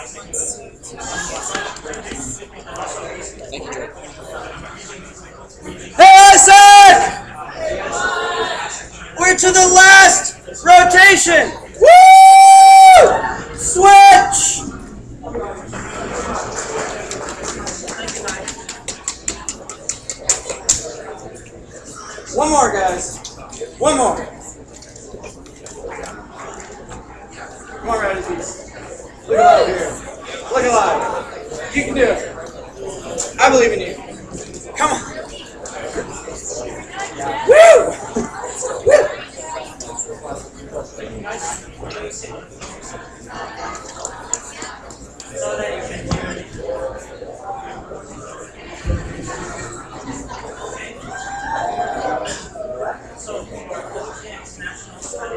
Thank you, Drake. Hey, AIESEC! We're to the last rotation! Woo! Switch! One more, guys. One more. Come on, Ready, please. Look alive here. Look alive. You can do it. I believe in you. Come on. Woo! Woo! So that you can hear it. So for the international study,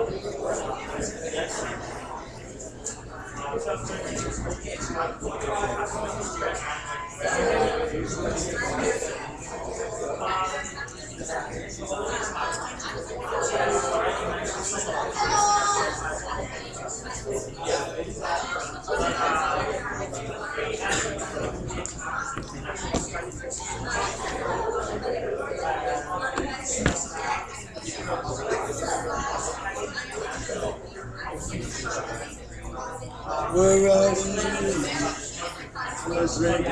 We're riding was raining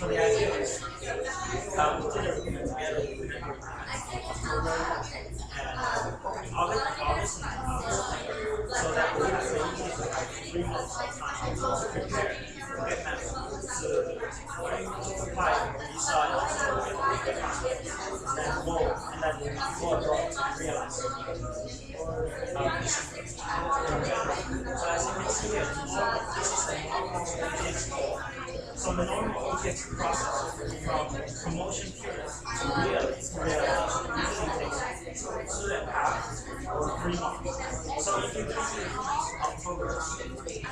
So the idea is put everything together with memory August and so that we have maybe 3 months of time to prepare to get back to apply visa and also get back and go and then go abroad to realize so as you can see here, this is the normal ATX. So the normal ATX process from promotion period to realization usually takes 2.5 or 3 months. So if you do it in October,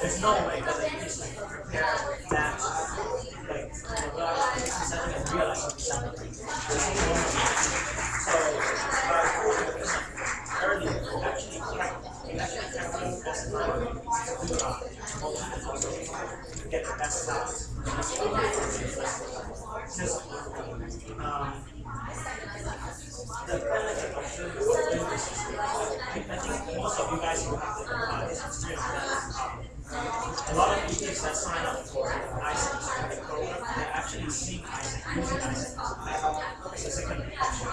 there's no way that they can prepare that like setting and realizing December. So earlier, actually get the best class. Because the benefit of doing this is, I think most of you guys will have the experience. A lot of ETs that sign up for AIESEC program, they actually see AIESEC, using AIESEC as a second option.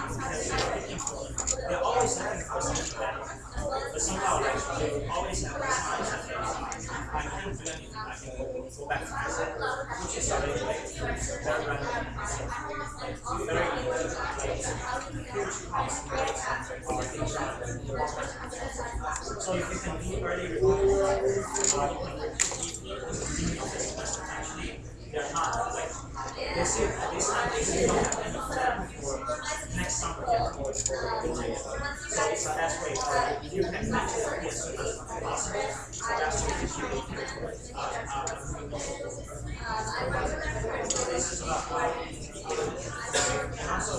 They're always looking for something better. But somehow, like, they always have this mindset that I can't do anything, I can go back to AIESEC, which is already like very relevant. Very huge cost rates are things that so if you can do early recruitment, you can actually they're not like they say at this time they don't have any plan for next summer yet or winter yet. So it's the best way if you can match it as soon as possible. That's what you should this is about how and also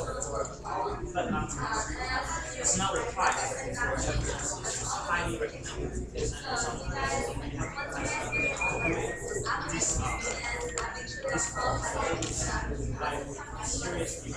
but it's not required for it's highly recommended. This seriously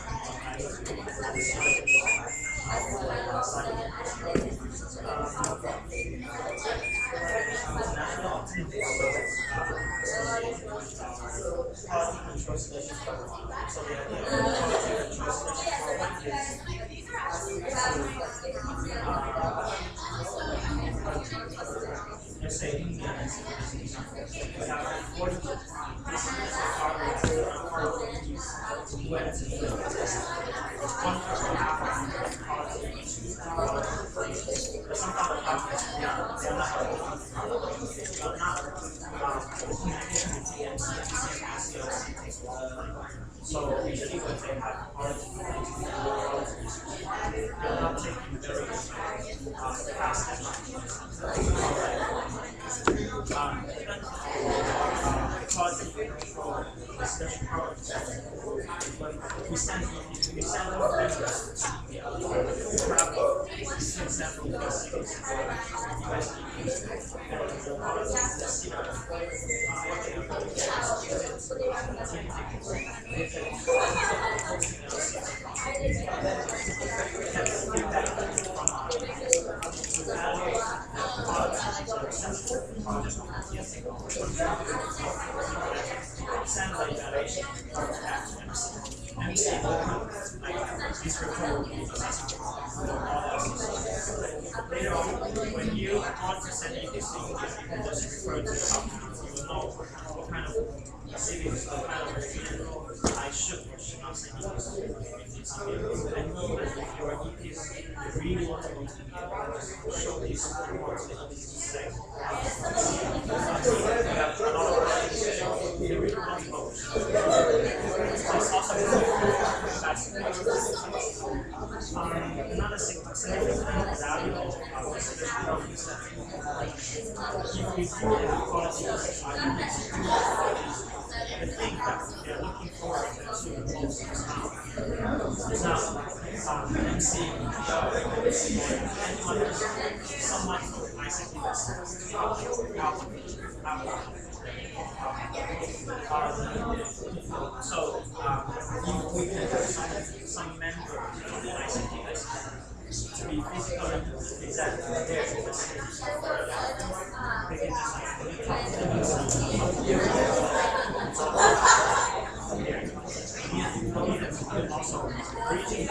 let's say India is we have 40 so usually when they have they're not taking very fast we send later on, when you want to send anything, you can just refer to the document. You will know what kind of cities, what kind of I should or should not send you this. And even if your EPs really want to go to the show these reports that you say. Another significant value of this program is that if we do have quality the thing that they're looking forward to most is now MC, anyone someone from AIESEC US so we can have some members of the AIESEC US to be physically present there because they can just also reaching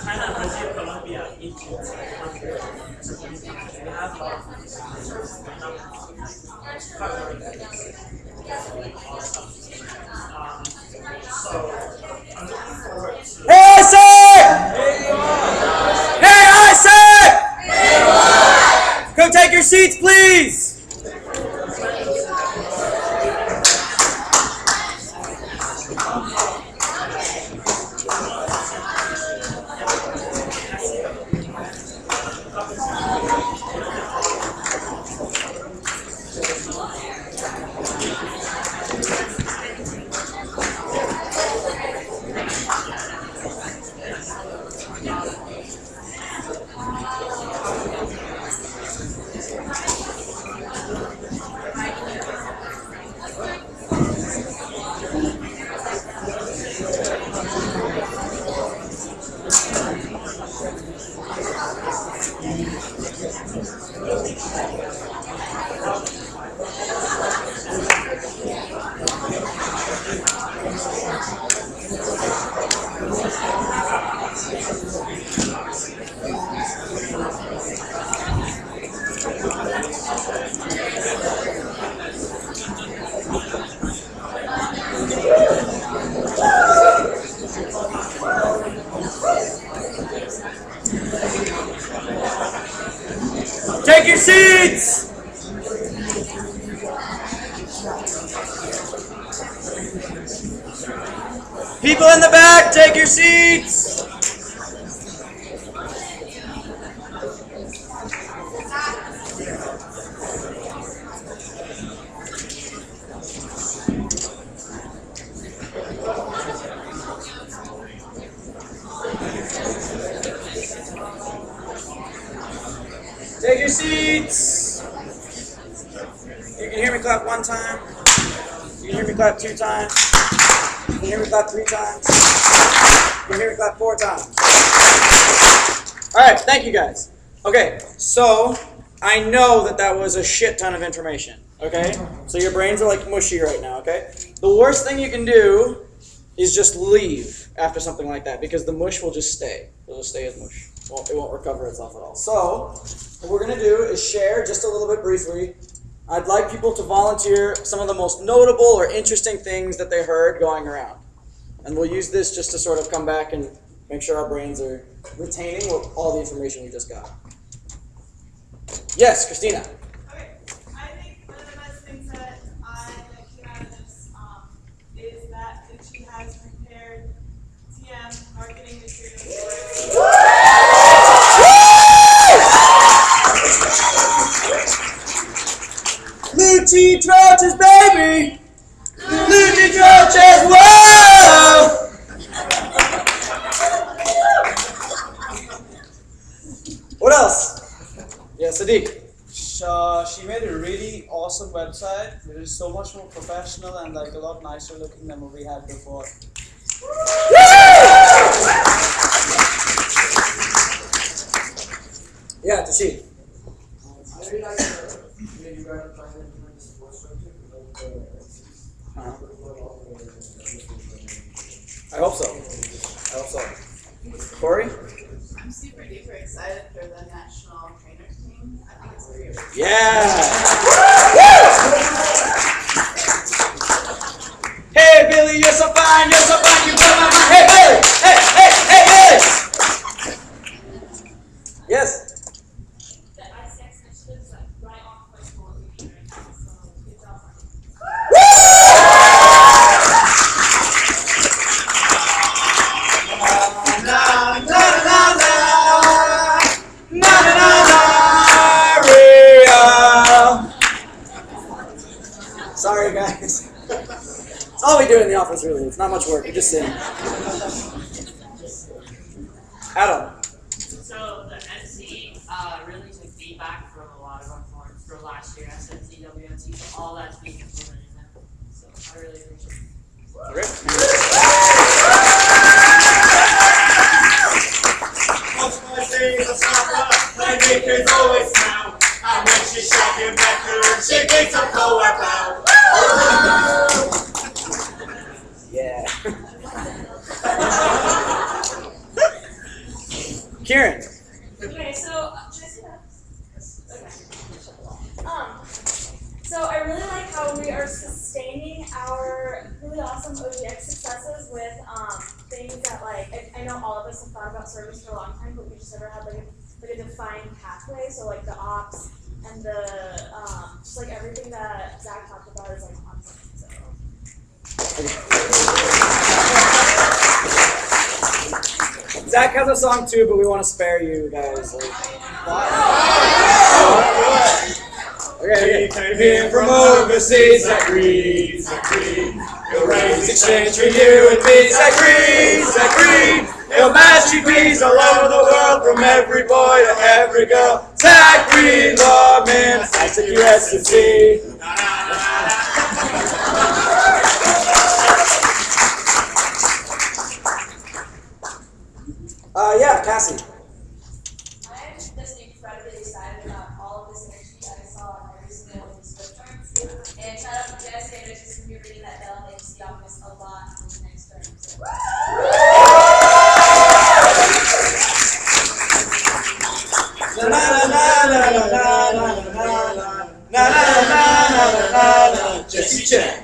China, Brazil, Colombia, Egypt, Hey, AIESEC! Hey, AIESEC! Come take your seats, please! Take your seats! People in the back, take your seats! Take your seats! You can hear me clap one time. You can hear me clap 2 times. You can hear me clap 3 times. You can hear me clap 4 times. Alright, thank you guys. Okay, so I know that that was a shit ton of information. Okay? So your brains are like mushy right now, okay? The worst thing you can do is just leave after something like that because the mush will just stay. It'll just stay as mush. It won't recover itself at all. So, what we're going to do is share just a little bit briefly. I'd like people to volunteer some of the most notable or interesting things that they heard going around. And we'll use this just to sort of come back and make sure our brains are retaining all the information we just got. Yes, Christina. Okay, I think one of the best things that came out of this is that she has prepared TM marketing materials. Sadiq. She made a really awesome website. It is so much more professional and like a lot nicer looking than what we had before. Yeah, Tashid. I really like the way you guys are trying to implement the support structure. I hope so. I hope so. Corey? I'm super duper excited for the national trainer team. I think it's very exciting. Yeah! Hey Billy, you're so fine, you blow my mind. Hey Billy! Hey Billy! Yes? The AIESEC initiative is like right on point for what we do right now, so good job. Sorry guys. It's all we do in the office really. It's not much work. We just sing. Adam. So the NC really took feedback from a lot of our forums from last year, SMT, WNT, so all that's being implemented now. So I really appreciate it. Rick. Always now. And when she's shaking back her, she gets a blow about. Yeah. Kieran. Okay, so should I see that? Okay. So I really like how we are sustaining our really awesome OGX successes with things that like I know all of us have thought about service for a long time, but we just never had like a defined pathway. So like the ops and the just like everything that Zach talked about is like on point. So. Zach has a song too, but we want to spare you guys. Like, okay. He came in from overseas, Zach Reed, Zach Reed. He'll raise exchange for you and me, Zach Reed, Zach Reed. He'll match GPs all over the world, from every boy to every girl. Zach Reed, lawman, AIESEC USC. Yeah, Cassie. I'm just incredibly excited about all of this energy that I saw on every single one of these flip charts. And shout out to Jess, and she's going to be ringing that bell in the MC office a lot in the next term. So. Jesse Chen.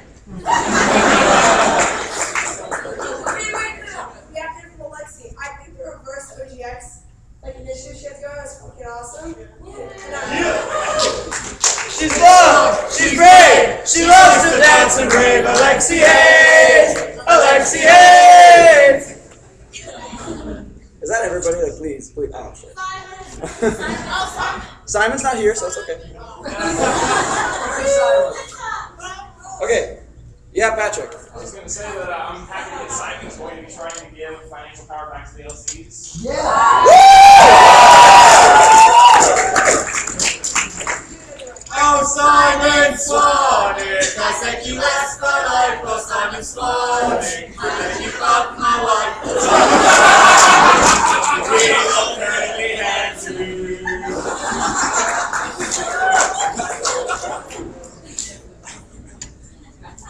She's loved, she's brave, she loves to dance and rave. Alexi hates, Alexi hates. Is that everybody? Like, please. Oh, shit. Simon's not here, so it's okay. Okay. Yeah, Patrick. I was going to say that I'm happy that Simon's going to be trying to give financial power back to the LCs. Oh, Simon Swannick, AIESEC US for life. Oh, Simon Swannick, and you got my wife. We look currently had to.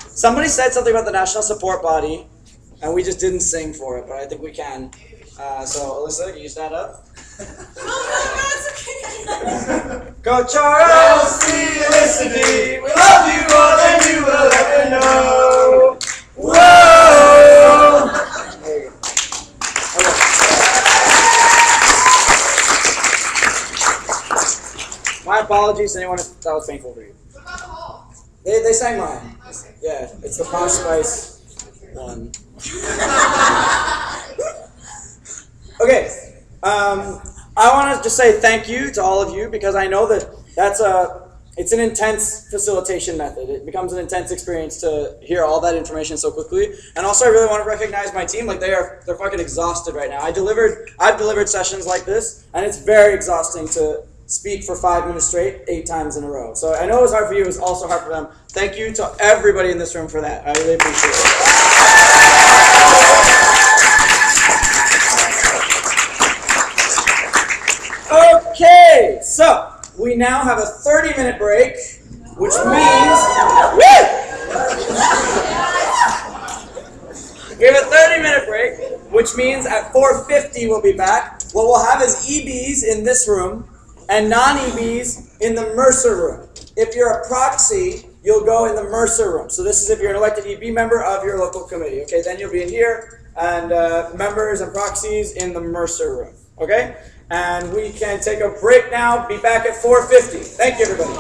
Somebody said something about the National Support Body, and we just didn't sing for it, but I think we can. So, Alyssa, can you stand up? Go Charles, Felicity, we love you more than you will ever know. Whoa! There you go. Okay. My apologies to anyone if that was painful for you. What about the hall? They sang mine. Yeah, it's the Posh Spice one. Okay. I want to just say thank you to all of you, because I know that it's an intense facilitation method. It becomes an intense experience to hear all that information so quickly. And also, I really want to recognize my team. Like, they're fucking exhausted right now. I've delivered sessions like this, and it's very exhausting to speak for 5 minutes straight, 8 times in a row. So I know it was hard for you, it was also hard for them. Thank you to everybody in this room for that. I really appreciate it. Okay, so we now have a 30-minute break, which means, we have a 30-minute break, which means at 4:50 we'll be back. What we'll have is EBs in this room and non-EBs in the Mercer room. If you're a proxy, you'll go in the Mercer room. So this is if you're an elected EB member of your local committee. Okay, then you'll be in here, and members and proxies in the Mercer room. Okay, and we can take a break now. Be back at 4:50. Thank you, everybody.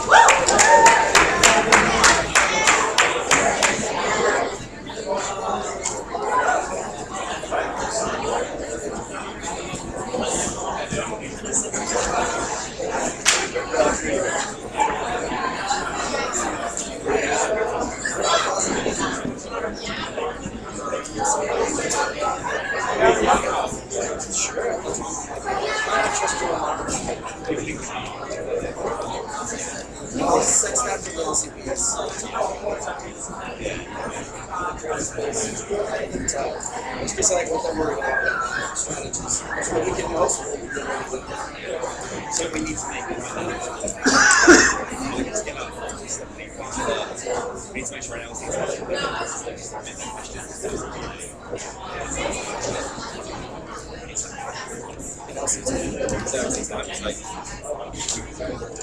It's just like what they're worried about strategies. So we can most really get ready with that. So we need to make it. We need to make sure everyone sees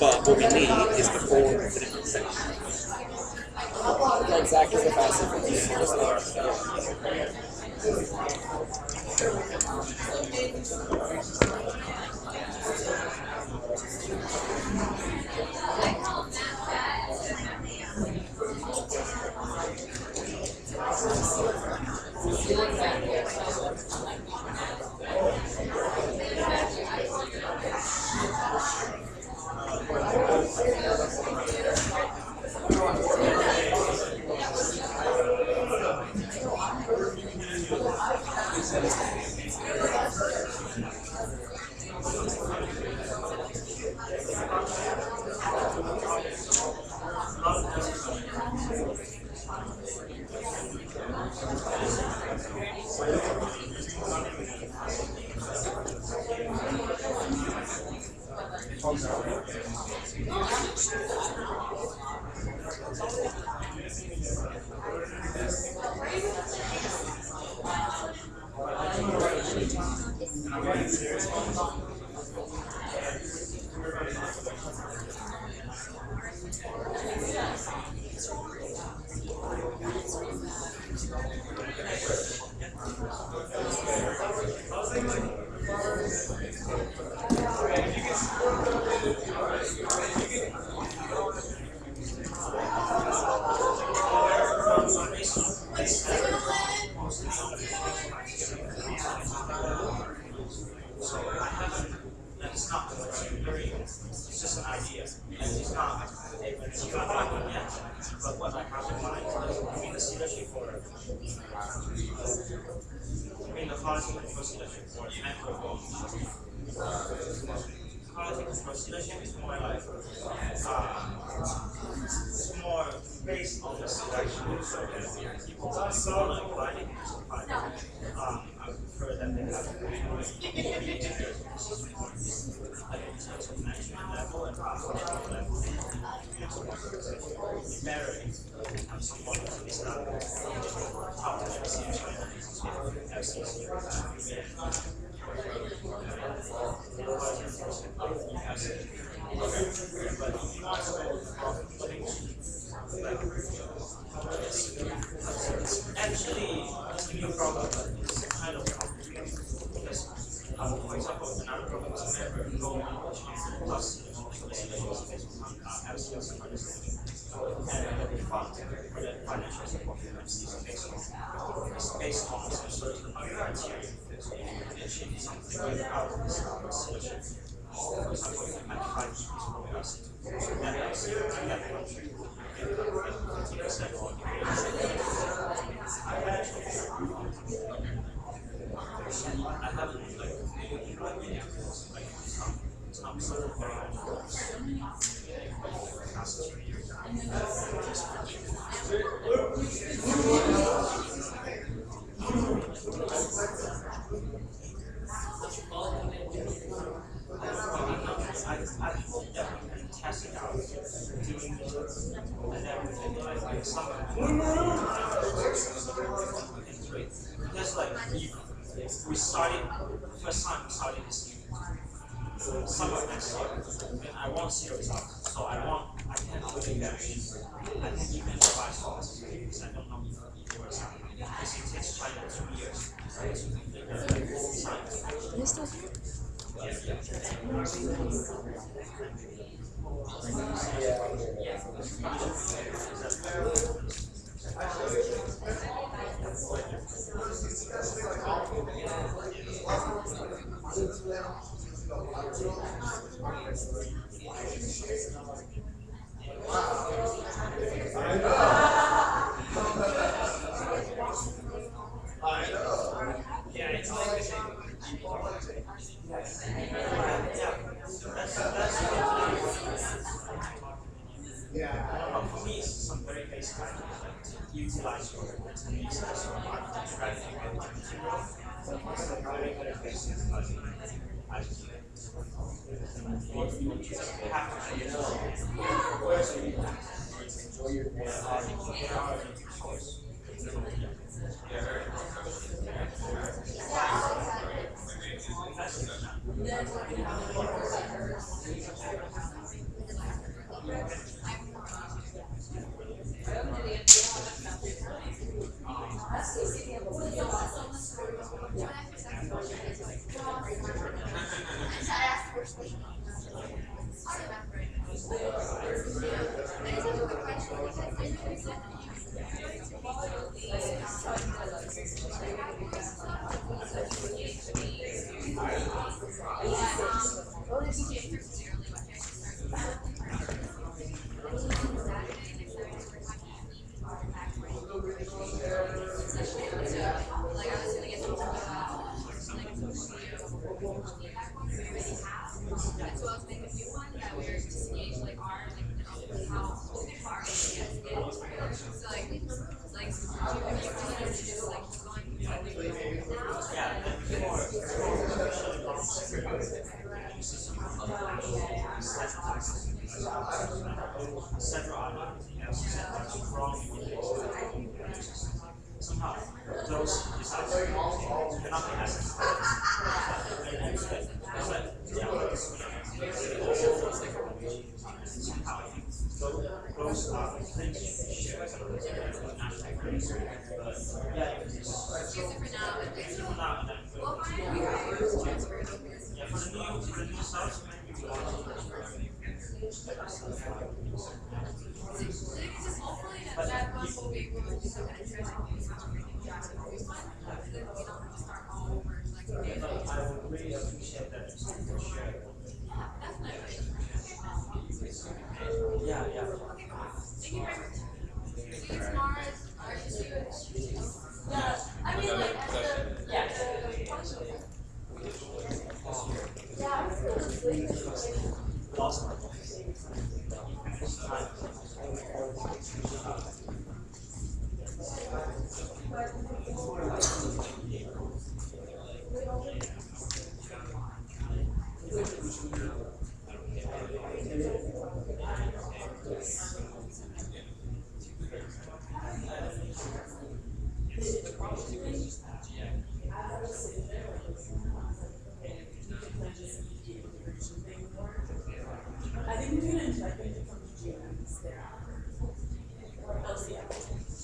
But what we need is the 4 different sections. Exactly the passive. Leadership is more like it's more based on the selection. So people are more like writing. I prefer that they have management level and level. Better if someone is not top actually, this new problem is kind of complicated because, for example, another problem is never going plus FCS and the fund for the financial support from FCS is based on some certain criteria to achieve something out of this solution. For example, you can match 5 GPs from FCS and FCS in that country. 50% or I haven't not something very testing out, doing and everything. Like some because like we started first time we started this year. Summer next year, and I want to see results. So I can't really guarantee. I can't even advise for this because I don't know if it works out. Because it takes China 2 years to for me, it's some very basic ideas like to utilize your techniques as your marketing strategy and material. Some very, very basic ideas. You have to somehow those results cannot be as somehow those are things you share with national groups. But yeah, for the new stuff, maybe we want but I would really appreciate that you share. Yeah. Thank you very much. Yeah, I mean, like, Lost my I think we're gonna check in to come to GMs there. Or LCF.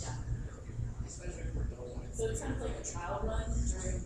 Yeah. So it's kind of like a trial run during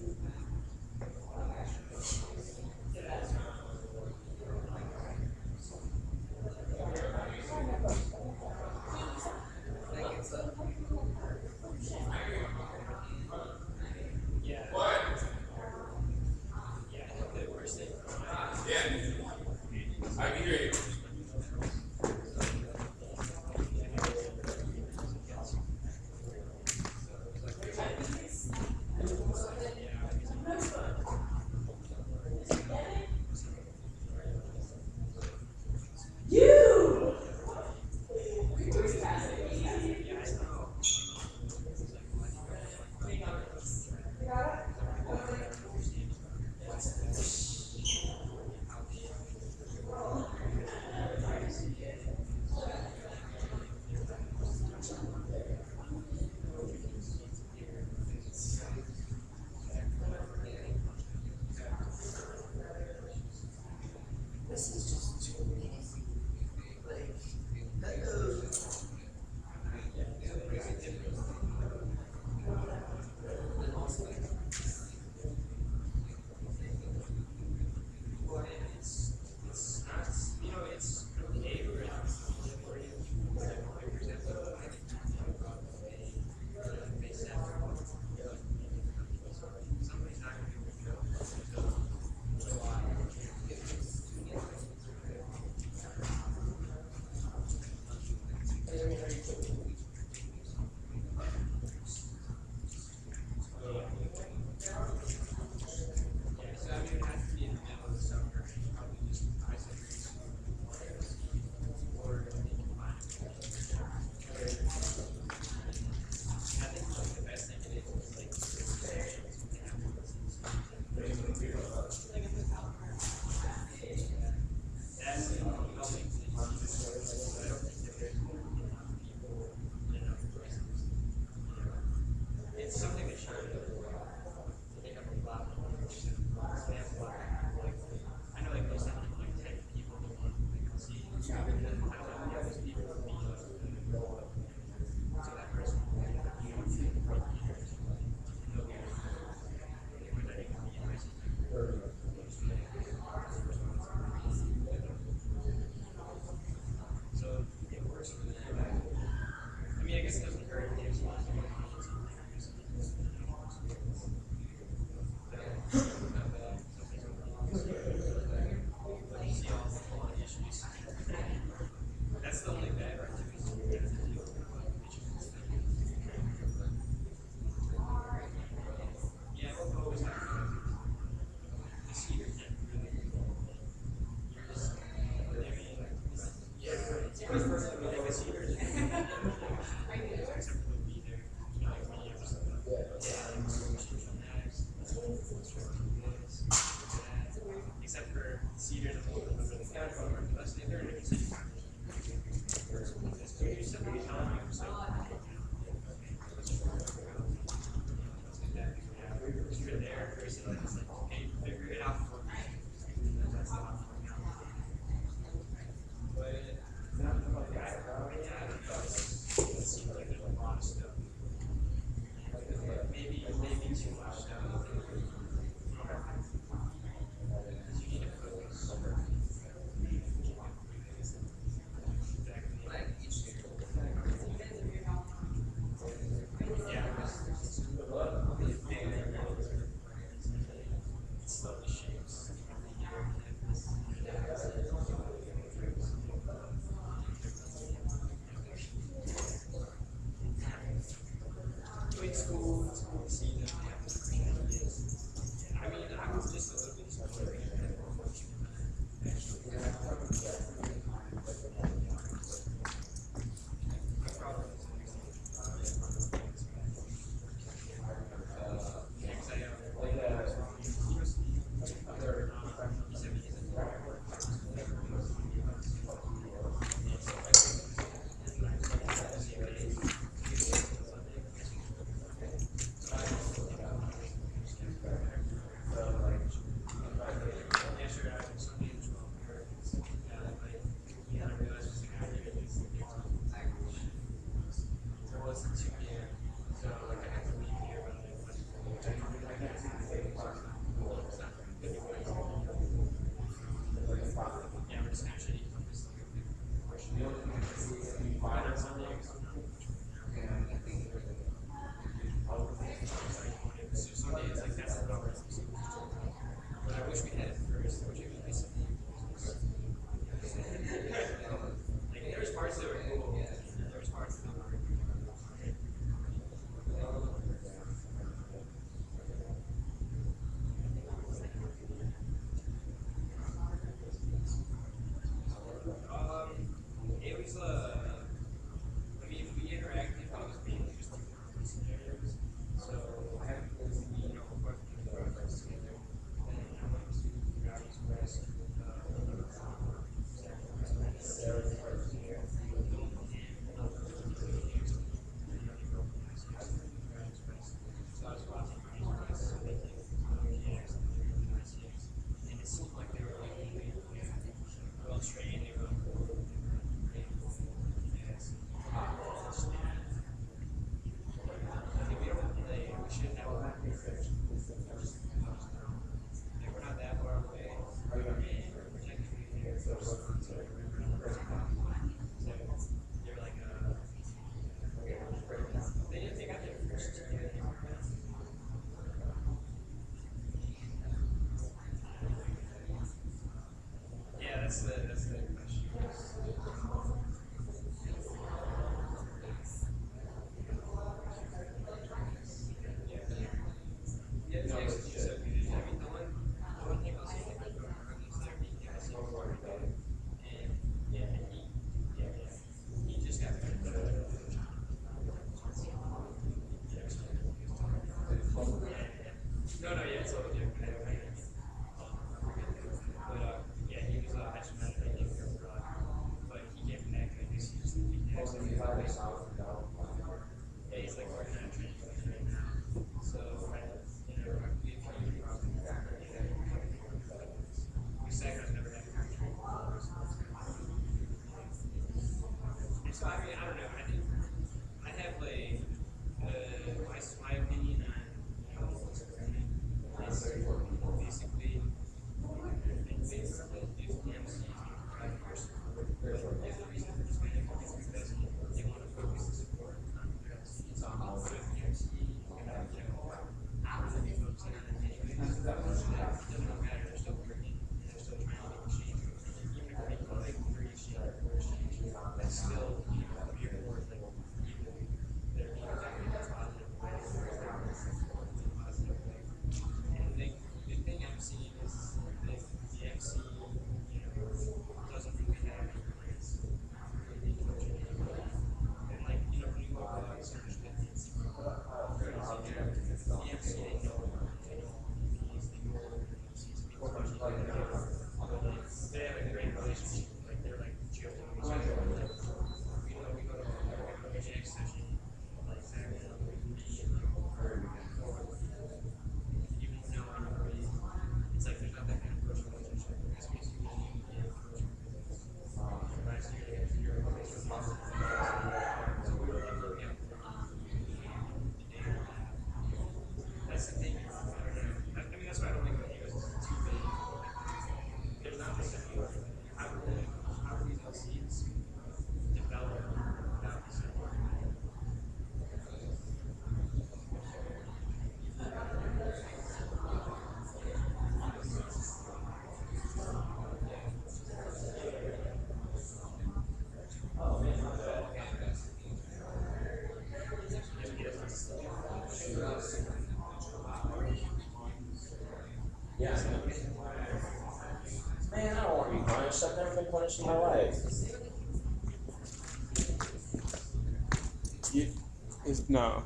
that's the question. Yeah, no, it's just so we did. I mean, the one thing I'll say that we were is there because and he just got better. No, yeah, it's all different. But yeah, he was actually not a big but he came back and he's just yeah, he's like working on a training right now. So you know, if you Sagar's never had a contract. So I mean, I don't know. I think I have like my opinion on what's happening is basically if the MC private person, if the reason for expanding is because they want to focus and support on their MCs. So if the MC obviously focusing on it anyway, it doesn't matter. They're still working. They're still trying to make a change. Even if people like 3 change, that's still your board level. They're affected in a positive way. And the thing I'm seeing is if the MC, doesn't really have any plans really coaching anybody. And like, when you go out certain commitments, the MC they know he's the goal of the MCs to be coaching. They have a great relationship. Like they're like joking with each other. Like, we go to a project session, like Saturday, me and like you won't know anybody. It's like there's not that kind of close relationship. It's basically you and coach. Last year, you're that's the thing. I mean, that's why I don't think that he was too big. There's not just a how do these LCs develop without this support? Yeah. Man, I don't want to be punished. I've never been punished in my life. No.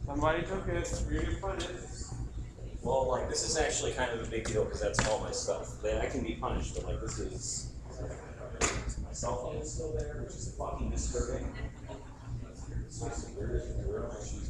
Somebody took it. You're getting punished. Well, like, this is actually kind of a big deal because that's all my stuff. I can be punished, but like, this is. My cell phone is still there, which is fucking disturbing. Where are my shoes?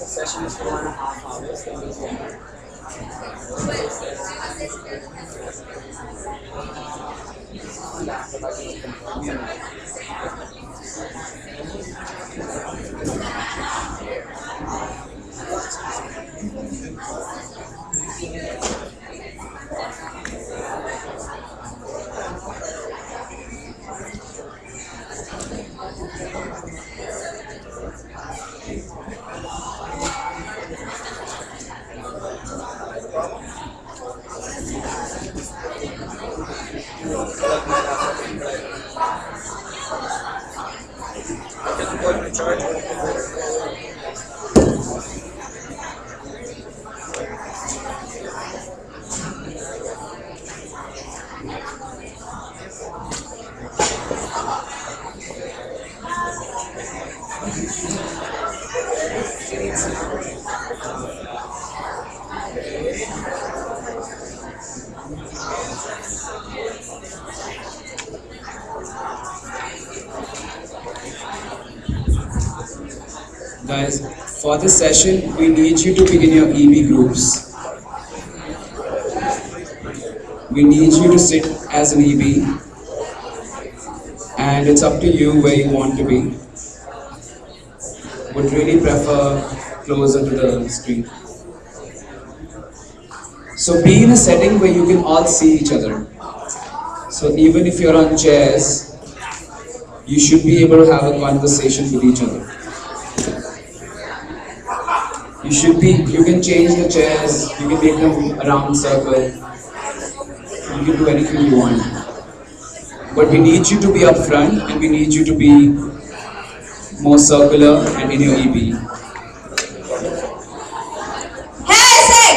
Session is 4.5 hours. Guys, for this session, we need you to pick in your EB groups. We need you to sit as an EB, and it's up to you where you want to be. Would really prefer closer to the screen. So be in a setting where you can all see each other. So even if you're on chairs, you should be able to have a conversation with each other. You can change the chairs, you can make them a round circle, you can do anything you want. But we need you to be up front and we need you to be more circular and in your EB. AIESEC!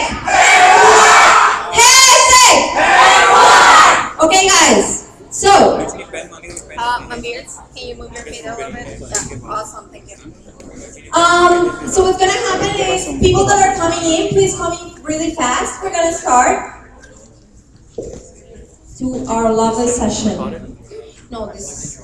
AIESEC! Okay guys, so Amir, can you move your feet a little bit? Yeah, awesome, thank you. So what's gonna happen is people that are coming in, please come in really fast. We're gonna start to our lovely session. No, this